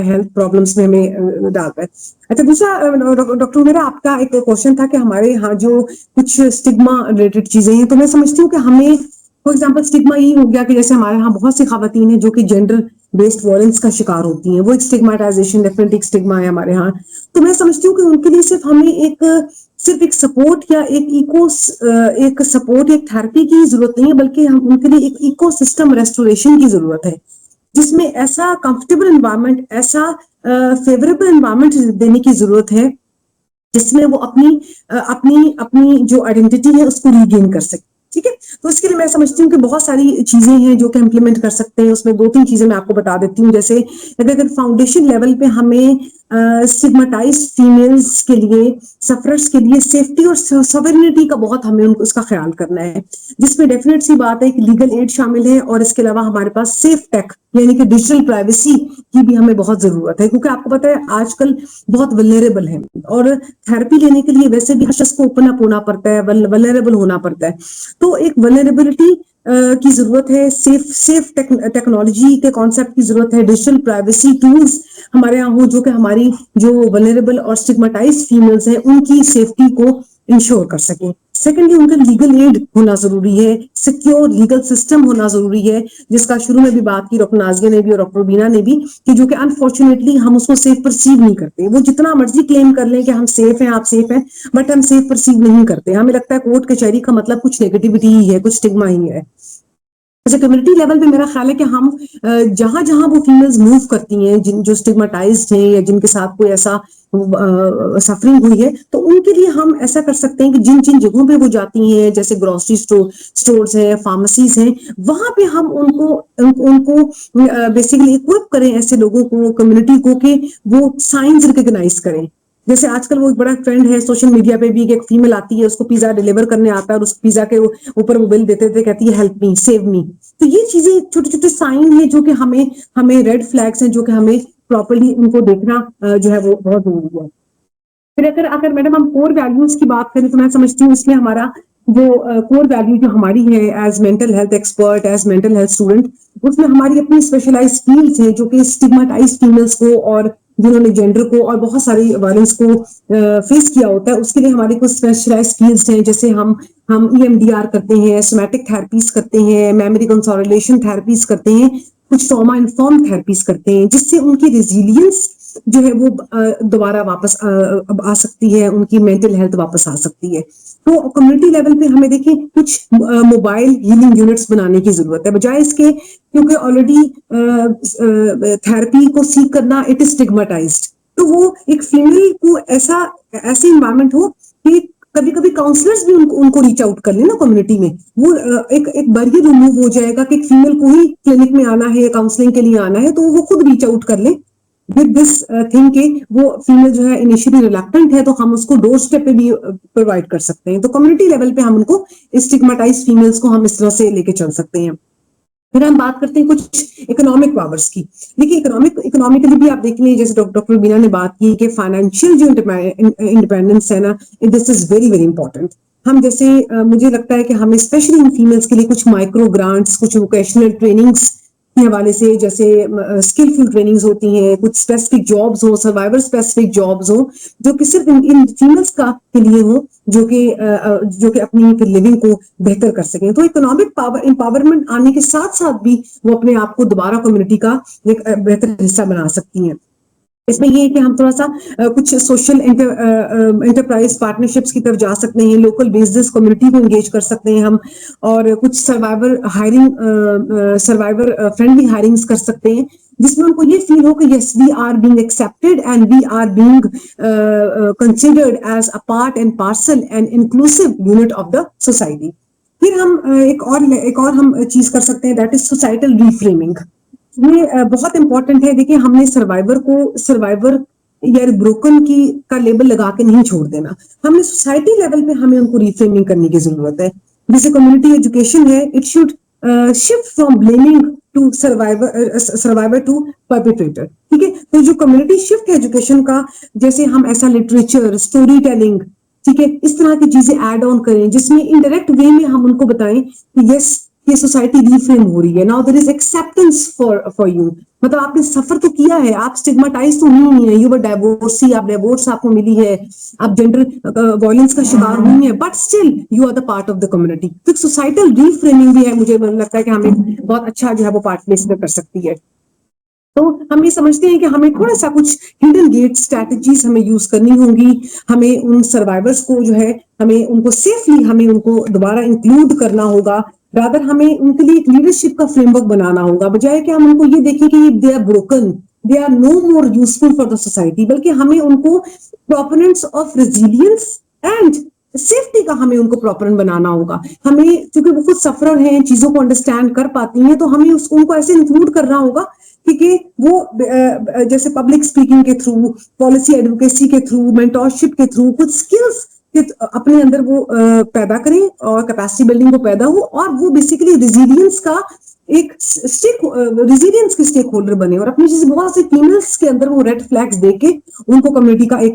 ہیلتھ پرابلمس میں ہمیں ڈالتا ہے. اچھا, دوسرا ڈاکٹر میرا آپ کا ایک کوشچن تھا کہ ہمارے یہاں جو کچھ اسٹگما ریلیٹڈ چیزیں ہیں, تو میں سمجھتی ہوں کہ ہمیں فار ایگزامپل اسٹگما یہ ہو گیا کہ جیسے ہمارے یہاں بہت سی خواتین ہیں جو کہ جینڈر بیسڈ وائلنس کا شکار ہوتی ہیں, وہ ایک اسٹگماٹائزیشن ڈیفینیٹ ایک اسٹگما ہے ہمارے یہاں. تو میں سمجھتی ہوں کہ ان کے لیے صرف ہمیں صرف ایک سپورٹ یا ایک سپورٹ ایک تھراپی کی ضرورت نہیں ہے, بلکہ ہم ان کے لیے ایک ایکو سسٹم ریسٹوریشن کی ضرورت ہے, جس میں ایسا کمفرٹیبل انوائرمنٹ, ایسا فیوریبل انوائرمنٹ دینے کی ضرورت ہے جس میں وہ اپنی جو آئیڈینٹی ہے اس کو ریگین کر سکے. ٹھیک ہے, تو اس کے لیے میں سمجھتی ہوں کہ بہت ساری چیزیں ہیں جو کہ امپلیمنٹ کر سکتے ہیں. اس میں 2-3 چیزیں میں آپ کو بتا دیتی ہوں. جیسے اگر فاؤنڈیشن لیول پہ ہمیں اسٹگماٹائزڈ فیمیلز کے لیے, سفررز کے لیے سیفٹی اور سوورنٹی کا بہت ہمیں اس کا خیال کرنا ہے, جس میں ڈیفینیٹ سی بات ہے کہ لیگل ایڈ شامل ہے, اور اس کے علاوہ ہمارے پاس سیف ٹیک یعنی کہ ڈیجیٹل پرائیویسی کی بھی ہمیں بہت ضرورت ہے, کیونکہ آپ کو پتہ ہے آج کل بہت ولنریبل ہے, اور تھراپی لینے کے لیے ویسے بھی ہر شخص کو اوپن اپ ہونا پڑتا ہے, ولنریبل ہونا پڑتا ہے. تو ایک ولنریبلٹی کی ضرورت ہے, سیف ٹیکنالوجی کے کانسیپٹ کی ضرورت ہے, ڈیجیٹل پرائیویسی ٹولز ہمارے یہاں ہوں جو کہ ہماری جو ولنریبل اور اسٹگماٹائزڈ فیمیلز ہیں ان کی سیفٹی کو انشور کر سکیں. سیکنڈلی ان کا لیگل ایڈ ہونا ضروری ہے, سیکیور لیگل سسٹم ہونا ضروری ہے, جس کا شروع میں بھی بات کی ڈاکٹر نازیہ نے بھی اور ڈاکٹر ربینہ نے بھی, کہ جو کہ انفارچونیٹلی ہم اس کو سیف پرسیو نہیں کرتے. وہ جتنا مرضی کلیم کر لیں کہ ہم سیف ہیں, آپ سیف ہیں, بٹ ہم سیف پرسیو نہیں کرتے. ہمیں لگتا ہے کورٹ کچہری کا مطلب کچھ نیگیٹیوٹی ہی ہے, کچھ اسٹگما ہی ہے. جیسے کمیونٹی لیول پہ میرا خیال ہے کہ ہم جہاں جہاں وہ فیمیلز موو کرتی ہیں, جو اسٹگماٹائزڈ ہیں یا جن کے ساتھ کوئی ایسا سفرنگ ہوئی ہے, تو ان کے لیے ہم ایسا کر سکتے ہیں کہ جن جن جگہوں پہ وہ جاتی ہیں, جیسے گروسری اسٹورز ہیں, فارمیسیز ہیں, وہاں پہ ہم ان کو بیسیکلی اکوپ کریں, ایسے لوگوں کو, کمیونٹی کو, کہ وہ سائنز ریکگنائز کریں. جیسے آج کل وہ ایک بڑا ٹرینڈ ہے سوشل میڈیا پہ بھی, کہ ایک فیمیل آتی ہے, اس کو پیزا ڈیلیور کرنے آتا ہے, اور اس پیزا کے اوپر وہ بل دیتے تھے, کہتی ہے ہیلپ می, سیو می. تو یہ چیزیں چھوٹے چھوٹے سائن ہیں جو کہ ہمیں ریڈ فلیگس ہیں, جو کہ ہمیں پراپرلی ان کو دیکھنا جو ہے وہ بہت ضروری ہے. پھر اگر میڈم ہم کور ویلیوز کی بات کریں, تو میں سمجھتی ہوں اس میں ہمارا وہ کور ویلیو جو ہماری ہے as mental health expert, as mental health student, اس میں ہماری اپنی اسپیشلائز اسکلز ہیں, جو کہ اسٹگماٹائز فیمیلس کو اور جنہوں نے جینڈر کو اور بہت ساری وائلنس کو فیس کیا ہوتا ہے, اس کے لیے ہماری کچھ اسپیشلائز اسکلز ہیں. جیسے ہم EMDR کرتے ہیں, سومیٹک تھراپیز کرتے ہیں, میموری کنسولیڈیشن تھراپیز کرتے ہیں, کچھ ٹراما انفارم تھراپیز کرتے ہیں, جس سے ان کی ریزیلینس جو ہے وہ دوبارہ واپس آ سکتی ہے, ان کی مینٹل ہیلتھ واپس آ سکتی ہے. تو کمیونٹی لیول پہ ہمیں دیکھیں کچھ موبائل ہیلنگ یونٹس بنانے کی ضرورت ہے, بجائے اس کے, کیونکہ آلریڈی تھراپی کو سیکھ کرنا اٹ از اسٹگماٹائزڈ. تو وہ ایک فیمیل کو ایسی انوائرمنٹ ہو کہ کبھی کبھی کاؤنسلرز بھی ان کو ریچ آؤٹ کر لیں نا کمیونٹی میں. وہ ایک بیریئر ریموو ہو جائے گا کہ ایک فیمیل کو ہی کلینک میں آنا ہے, کاؤنسلنگ کے لیے آنا ہے, تو وہ خود ریچ آؤٹ کر لیں ود دس تھنگ کہ وہ فیمیل جو ہے انیشیلی ریلیکٹنٹ ہے, تو ہم اس کو ڈور اسٹیپ پہ بھی پرووائڈ کر سکتے ہیں. تو کمیونٹی لیول پہ ہم ان کو اسٹگماٹائز فیمیلس کو ہم اس طرح سے لے کے چل سکتے ہیں. پھر ہم بات کرتے ہیں کچھ اکنامک پاورس کی. دیکھیے اکنامیکلی بھی آپ دیکھ لیں, جیسے ڈاکٹر ربینہ نے بات کی کہ فائنینشیل جو انڈیپینڈنس ہے نا, دس از ویری ویری امپورٹنٹ. ہم جیسے مجھے لگتا ہے کہ ہمیں اسپیشلی ان فیمیلس کے لیے کچھ مائکرو گرانٹس, کچھ ووکیشنل ٹریننگس کے حوالے سے, جیسے اسکلفل ٹریننگز ہوتی ہیں, کچھ اسپیسیفک جابس ہوں, سروائیور اسپیسیفک جابس ہوں, جو کہ صرف ان فیمیلس کے لیے ہوں, جو کہ اپنی لیونگ کو بہتر کر سکیں. تو اکنامک امپاورمنٹ آنے کے ساتھ ساتھ بھی وہ اپنے آپ کو دوبارہ کمیونٹی کا ایک بہتر حصہ بنا سکتی ہیں. اس میں یہ ہے کہ ہم تھوڑا سا کچھ سوشل انٹرپرائز پارٹنرشپس کی طرف جا سکتے ہیں, لوکل بزنس کمیونٹی کو انگیج کر سکتے ہیں ہم, اور کچھ سروائیور فرینڈلی ہائرنگس کر سکتے ہیں, جس میں ان کو یہ فیل ہو کہ yes we are being accepted and we are being considered as a part and parcel and inclusive unit of the society. پھر ہم ایک اور ہم چیز کر سکتے ہیں, دیٹ از سوسائٹل ریفریمنگ. یہ بہت امپورٹنٹ ہے. دیکھیں, ہم نے سروائیور یا بروکن کا لیبل لگا کے نہیں چھوڑ دینا. ہم نے سوسائٹی لیول پہ ہمیں ان کو ریفریمنگ کرنے کی ضرورت ہے. جیسے کمیونٹی ایجوکیشن ہے, it should shift from blaming to survivor to perpetrator. ٹھیک ہے, تو جو کمیونٹی شفٹ ہے ایجوکیشن کا, جیسے ہم ایسا لٹریچر, اسٹوری ٹیلنگ, ٹھیک ہے, اس طرح کی چیزیں ایڈ آن کریں, جس میں انڈائریکٹ وے میں ہم ان کو بتائیں کہ یس یہ سوسائٹی ریفریم ہو رہی ہے. Now there is acceptance for you. مطلب آپ نے سفر تو کیا ہے, آپ اسٹگماٹائز تو نہیں ہے, یو ور ڈائیورسی, آپ ڈائیورس آپ کو ملی ہے, آپ جینڈر وائلنس کا شکار ہوئی ہیں, but still you are the part of the community. تو ایک سوسائٹل ریفریمنگ بھی ہے, مجھے لگتا ہے کہ ہمیں بہت اچھا جو ہے وہ پارٹ پلے کر سکتی ہے. تو ہم یہ سمجھتے ہیں کہ ہمیں تھوڑا سا کچھ ہڈن گیٹ اسٹریٹجیز ہمیں یوز کرنی ہوں گی. ہمیں ان سروائیورس کو جو ہے, ہمیں ان کو سیفلی ہمیں ان کو دوبارہ انکلوڈ کرنا ہوگا. رادر ہمیں ان کے لیے ایک لیڈرشپ کا فریم ورک بنانا ہوگا, بجائے کہ ہم ان کو یہ دیکھیں کہ they are broken, they are no more useful for the society, بلکہ ہمیں ان کو proponents of resilience and safety کا ہمیں ان کو پروپرنٹ بنانا ہوگا. ہمیں چونکہ وہ خود سفرر ہیں, چیزوں کو انڈرسٹینڈ کر پاتی ہیں, تو ہمیں ان کو ایسے انکلوڈ کرنا ہوگا کہ وہ جیسے پبلک اسپیکنگ کے تھرو, پالیسی ایڈوکیسی کے تھرو, مینٹورشپ کے تھرو کچھ اسکلس اپنے اندر وہ پیدا کریں, اور کیپیسٹی بلڈنگ کو پیدا ہو, اور وہ بیسیکلی ریزیلینس کے اسٹیک ہولڈر بنے, اور اپنی چیزیں بہت سی فیمیلس کے اندر وہ ریڈ فلیگس دے کے ان کو کمیونٹی کا ایک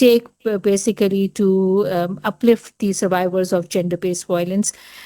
take basically to uplift the survivors of gender based violence.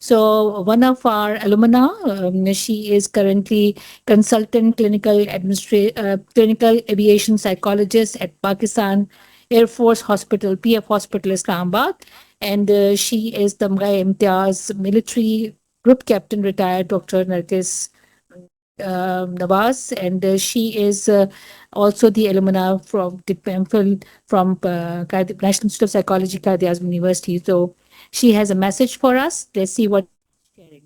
So one of our alumna, she is currently consultant clinical aviation psychologist at Pakistan Air Force Hospital, PF Hospital, Islamabad. And she is Tamgha Imtiaz military group captain, retired Dr. Nargis Nawaz. And she is also the alumna from National Institute of Psychology, Quaid-e-Azam University. So she has a message for us. Let's see what she's sharing.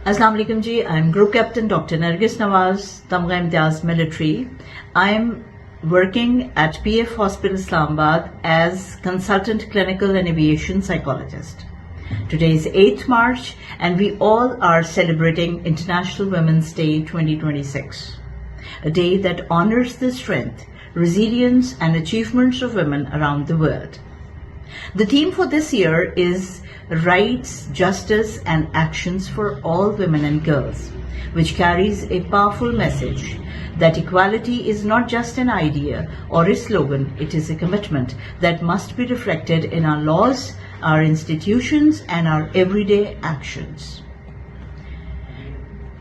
Assalamu alaikum ji. I'm Group Captain Dr. Nargis Nawaz, Tamgha Imtiaz military. I'm working at PF Hospital Islamabad as consultant clinical and aviation psychologist. Today is 8th March and we all are celebrating International Women's Day 2026, a day that honors the strength, resilience and achievements of women around the world. The theme for this year is Rights, Justice and Actions for All Women and Girls, which carries a powerful message that equality is not just an idea or a slogan, it is a commitment that must be reflected in our laws, our institutions, and our everyday actions.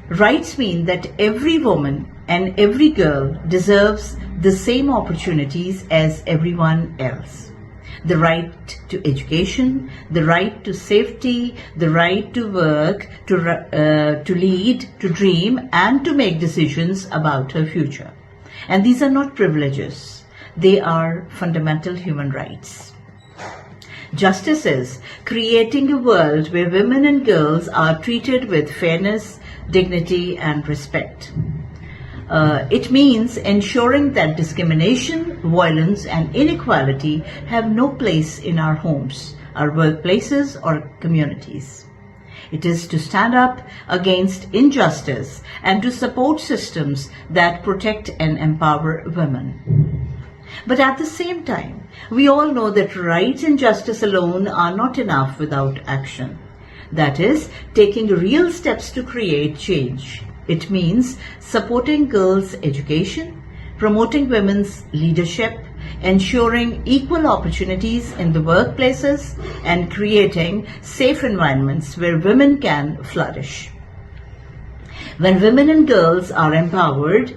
Rights mean that every woman and every girl deserves the same opportunities as everyone else. The right to education, the right to safety, the right to work, to lead, to dream, and to make decisions about her future. And these are not privileges. They are fundamental human rights. Justice is creating a world where women and girls are treated with fairness, dignity, and respect. It means ensuring that discrimination, violence, and inequality have no place in our homes, our workplaces, or communities. It is to stand up against injustice and to support systems that protect and empower women. But at the same time, we all know that rights and justice alone are not enough without action. That is, taking real steps to create change. It means supporting girls' education, promoting women's leadership, ensuring equal opportunities in the workplaces, and creating safe environments where women can flourish. When women and girls are empowered,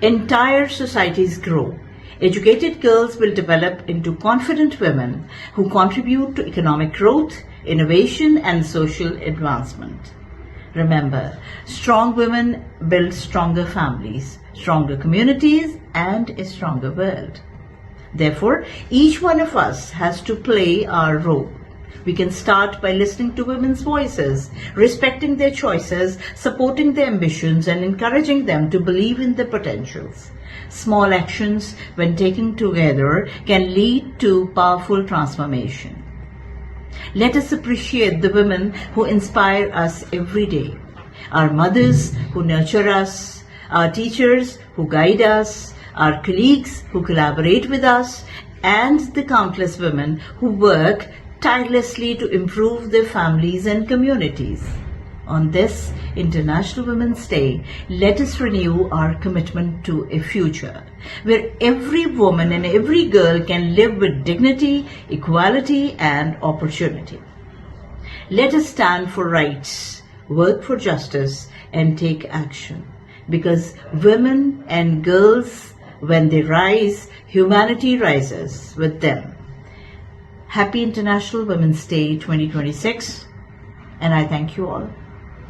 entire societies grow. Educated girls will develop into confident women who contribute to economic growth, innovation, and social advancement. Remember, strong women build stronger families, stronger communities, and a stronger world. Therefore, each one of us has to play our role. We can start by listening to women's voices, respecting their choices, supporting their ambitions, and encouraging them to believe in their potentials. Small actions, when taken together, can lead to powerful transformation. Let us appreciate the women who inspire us every day. Our mothers who nurture us, our teachers who guide us, our colleagues who collaborate with us, and the countless women who work tirelessly to improve their families and communities. on this International Women's Day, let us renew our commitment to a future where every woman and every girl can live with dignity, equality, and opportunity. Let us stand for rights, work for justice, and take action. Because women and girls, when they rise, humanity rises with them. Happy International Women's Day 2026, and I thank you all.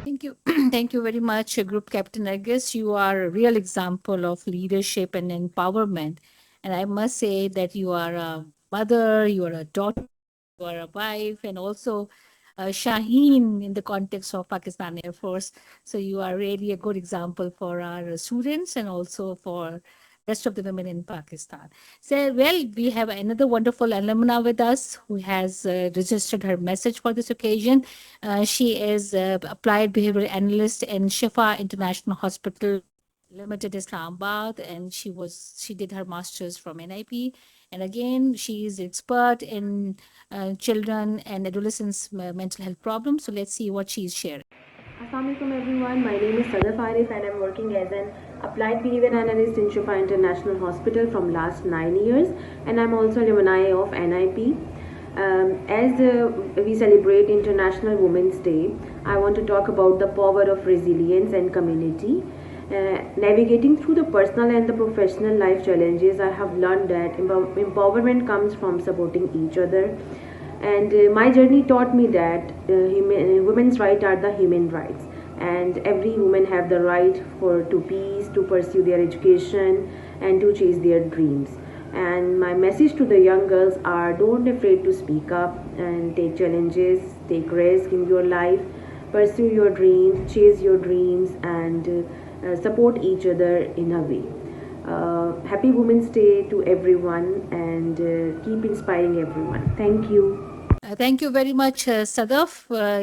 Thank you. Thank you very much, Group Captain Agus. You are a real example of leadership and empowerment. And I must say that you are a mother, you are a daughter, you are a wife, and also Shaheen in the context of Pakistan Air Force. So you are really a good example for our students and also for rest of the women in Pakistan. So, well, we have another wonderful alumna with us who has registered her message for this occasion. She is applied behavioral analyst in Shifa International Hospital Limited, Islamabad, and she did her master's from NIP. And again, she is expert in children and adolescents' mental health problems. So let's see what she's sharing. Assalamualaikum everyone, my name is Sadaf Arif and I'm working as an applied behavior analyst in Shifa International Hospital from last 9 years, and I'm also alumni of NIP. As we celebrate International Women's Day, I want to talk about the power of resilience and community. Navigating through the personal and the professional life challenges, I have learned that empowerment comes from supporting each other. And my journey taught me that women's rights are the human rights, and every woman have the right to peace, to pursue their education, and to chase their dreams. And my message to the young girls are: don't afraid to speak up and take challenges, take risk in your life, pursue your dreams, chase your dreams, and support each other in a way. Happy Women's Day to everyone, and keep inspiring everyone. Thank you. Thank you very much, Sadaf.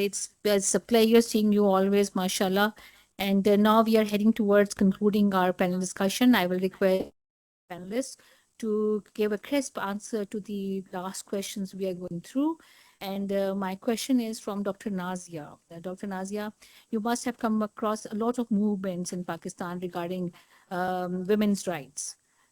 It's a pleasure seeing you always, mashallah. And now we are heading towards concluding our panel discussion. I will request panelists to give a crisp answer to the last questions we are going through. And my question is from Dr. Nazia. Dr. Nazia, you must have come across a lot of movements in Pakistan regarding women's rights.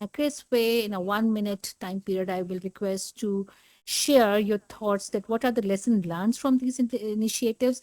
In a crisp way, in a 1 minute time period, I will request to share your thoughts that what are the lessons learned from these initiatives.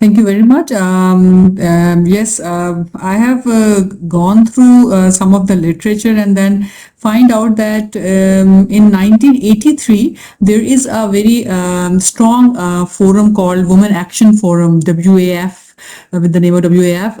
Thank you very much. Yes, I have gone through some of the literature and then find out that in 1983, there is a very strong forum called Women Action Forum, WAF, with the name of WAF,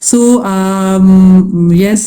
So yes,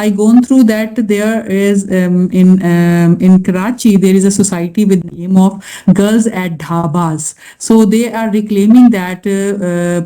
I gone through that there is in Karachi there is a society with the name of Girls at Dhabas. So they are reclaiming that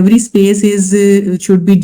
every space is should be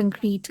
concrete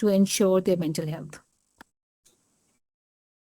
to ensure their mental health?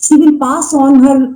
she will pass on her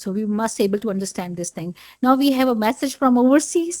So we must able to understand this thing. Now we have a message from overseas.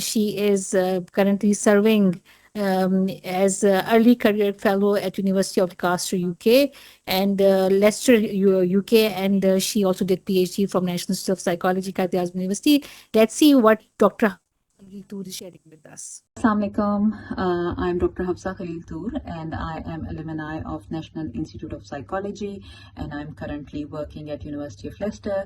she is currently serving as early career fellow at University of Leicester UK and Leicester UK, and she also did PhD from National Institute of Psychology, Quaid Azam University. Let's see what Dr. Khalil Toor is sharing with us. Assalamualaikum. I'm Dr. Hafsa Khalil Toor and I am alumni of National Institute of Psychology and I'm currently working at University of Leicester.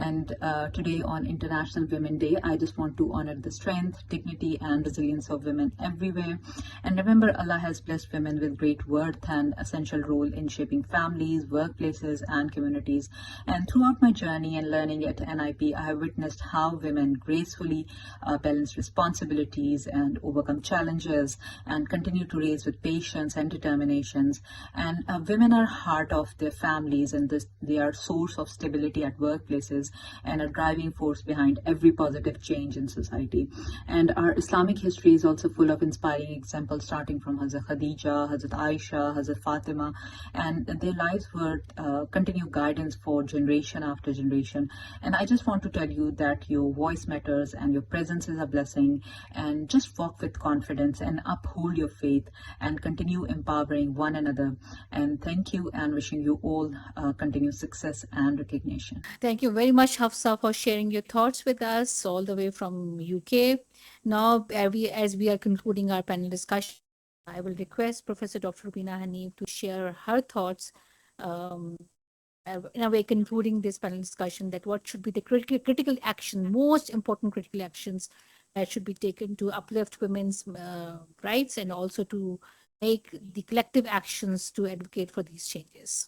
And today on International Women Day, I just want to honor the strength, dignity and resilience of women everywhere. And remember, Allah has blessed women with great worth and essential role in shaping families, workplaces and communities. And throughout my journey and learning at NIP, I have witnessed how women gracefully balance responsibility responsibilities and overcome challenges and continue to raise with patience and determinations. And women are heart of their families, and they are source of stability at workplaces and a driving force behind every positive change in society. And our Islamic history is also full of inspiring examples, starting from Hazrat Khadija, Hazrat Aisha, Hazrat Fatima, and their lives were continue guidance for generation after generation. And I just want to tell you that your voice matters and your presence is a blessing, and just walk with confidence and uphold your faith and continue empowering one another. And thank you, and wishing you all continued success and recognition. Thank you very much, Hafsa, for sharing your thoughts with us all the way from UK. Now, as we are concluding our panel discussion, I will request Professor Dr. Rubina Hanif to share her thoughts um, in a way concluding this panel discussion, that what should be the critical action, most important critical actions that should be taken to uplift women's rights and also to make the collective actions to advocate for these changes.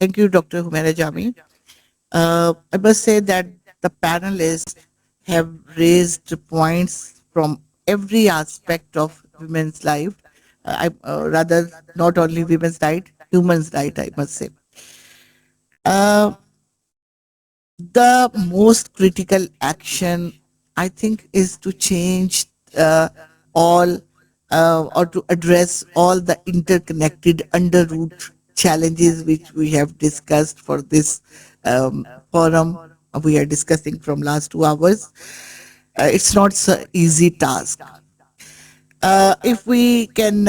Thank you, Dr. Humaira Jami. I must say that the panelists have raised points from every aspect of women's life. Rather, not only women's right, human's right, I must say. The most critical action, I think, is to change all or to address all the interconnected underroot challenges which we have discussed for this forum. We are discussing from last 2 hours. It's not so easy task. If we can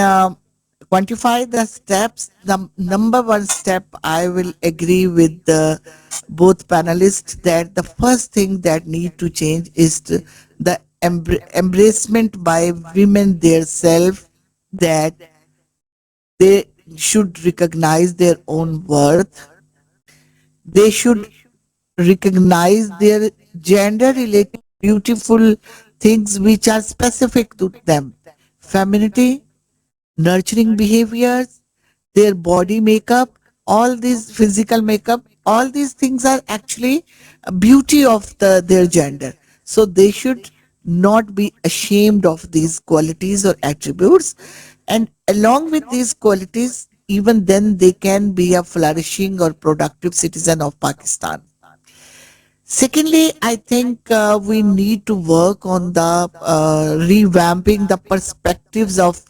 quantify the steps, the number one step, I will agree with both panelists that the first thing that need to change is the embracement by women themselves, that they should recognize their own worth. They should recognize their gender related beautiful things which are specific to them. Femininity, nurturing behaviors, their body makeup, all these physical makeup, all these things are actually a beauty of their gender. So they should not be ashamed of these qualities or attributes. And along with these qualities, even then they can be a flourishing or productive citizen of Pakistan. Secondly, I think we need to work on the revamping the perspectives of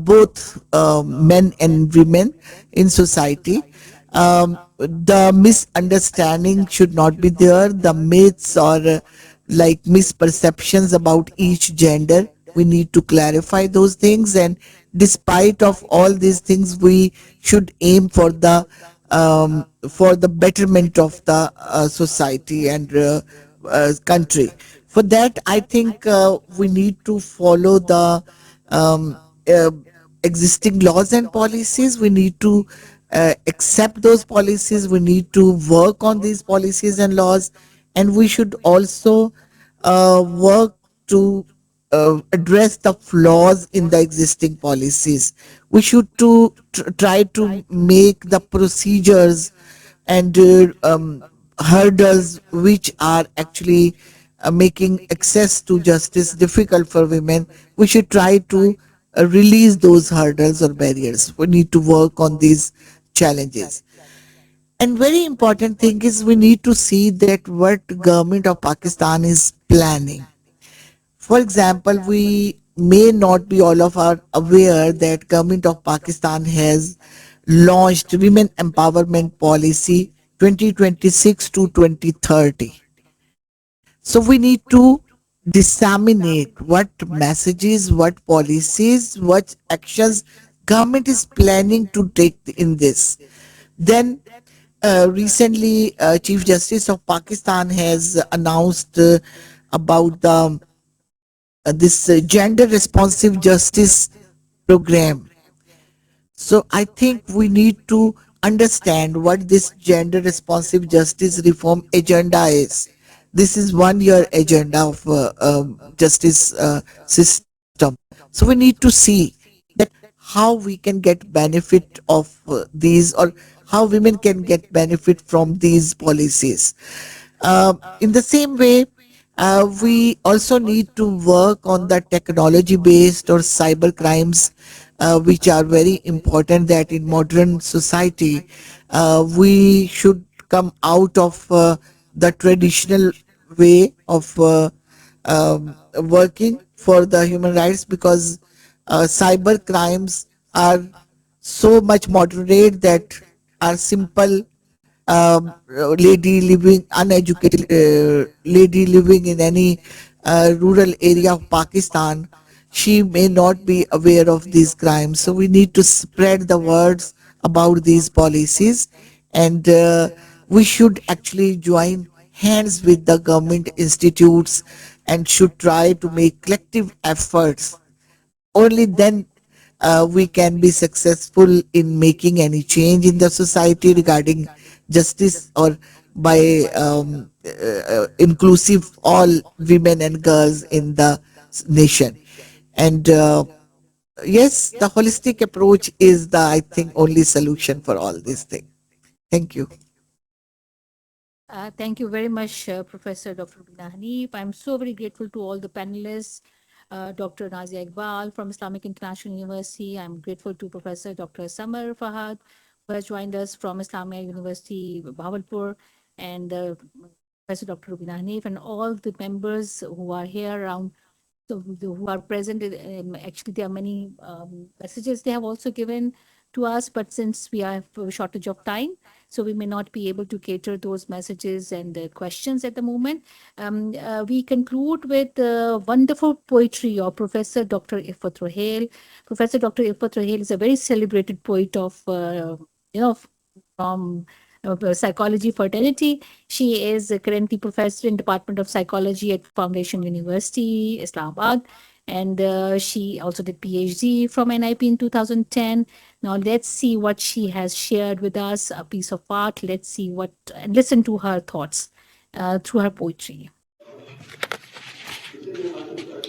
both men and women in society. The misunderstanding should not be there. The myths or like misperceptions about each gender, we need to clarify those things. And despite of all these things, we should aim for the betterment of the society and country. For that, I think we need to follow the existing laws and policies. We need to accept those policies. We need to work on these policies and laws, and we should also work to address the flaws in the existing policies. We should try to make the procedures and hurdles which are actually making access to justice difficult for women. We should try to release those hurdles or barriers. We need to work on these challenges. And very important thing is we need to see that what government of Pakistan is planning. For example, we may not be all of our aware that government of Pakistan has launched women empowerment policy 2026 to 2030. So we need to disseminate what messages, what policies, what actions government is planning to take in this. Then recently, Chief Justice of Pakistan has announced about this gender responsive justice program. So I think we need to understand what this gender responsive justice reform agenda is. This is 1 year agenda of justice system. So we need to see that how we can get benefit of these, or how women can get benefit from these policies. In the same way, we also need to work on the technology based or cyber crimes, which are very important, that in modern society we should come out of the traditional way of working for the human rights, because cyber crimes are so much moderate that are simple lady living uneducated lady living in any rural area of Pakistan, she may not be aware of these crimes. So we need to spread the words about these policies, and we should actually join hands with the government institutes and should try to make collective efforts. Only then we can be successful in making any change in the society regarding justice, or by inclusive all women and girls in the nation. And yes, the holistic approach is the, I think, only solution for all these things. Thank you. Thank you very much, Professor Dr. Rubina Hanif. I'm so very grateful to all the panelists, Dr. Nazia Iqbal from Islamic International University. I'm grateful to Professor Dr. Samar Fahad, who has joined us from Islamia University, Bahawalpur, and Professor Dr. Rubina Hanif, and all the members who are here around, so who are present. Actually, there are many messages they have also given to us, but since we have a shortage of time, so we may not be able to cater those messages and questions at the moment. We conclude with wonderful poetry of Professor Dr. Ifat Rohail. Professor Dr. Ifat Rohail is a very celebrated poet of, from psychology fraternity. She is currently professor in Department of Psychology at Foundation University, Islamabad. And she also did PhD from NIP in 2010. Now let's see what she has shared with us, a piece of art. Let's see what, and listen to her thoughts through her poetry.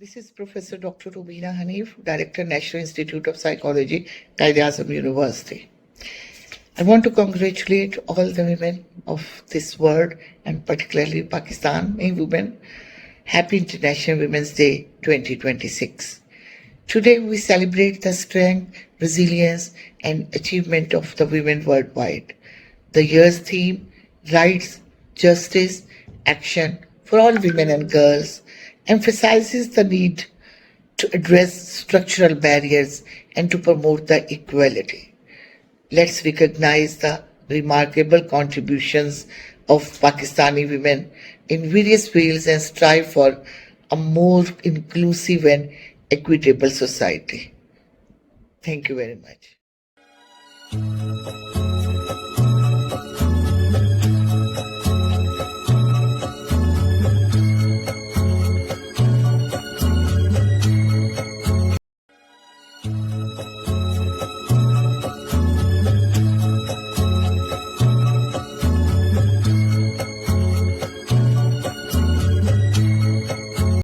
This is Professor Dr. Rubina Hanif, Director, National Institute of Psychology, Quaid-e-Azam University. I want to congratulate all the women of this world, and particularly Pakistani women. Happy International Women's Day 2026. Today we celebrate the strength, resilience and achievement of the women worldwide. The year's theme, Rights, Justice, Action for all women and girls, emphasizes the need to address structural barriers and to promote the equality. Let's recognize the remarkable contributions of Pakistani women in various fields and strive for a more inclusive and equitable society. Thank you very much.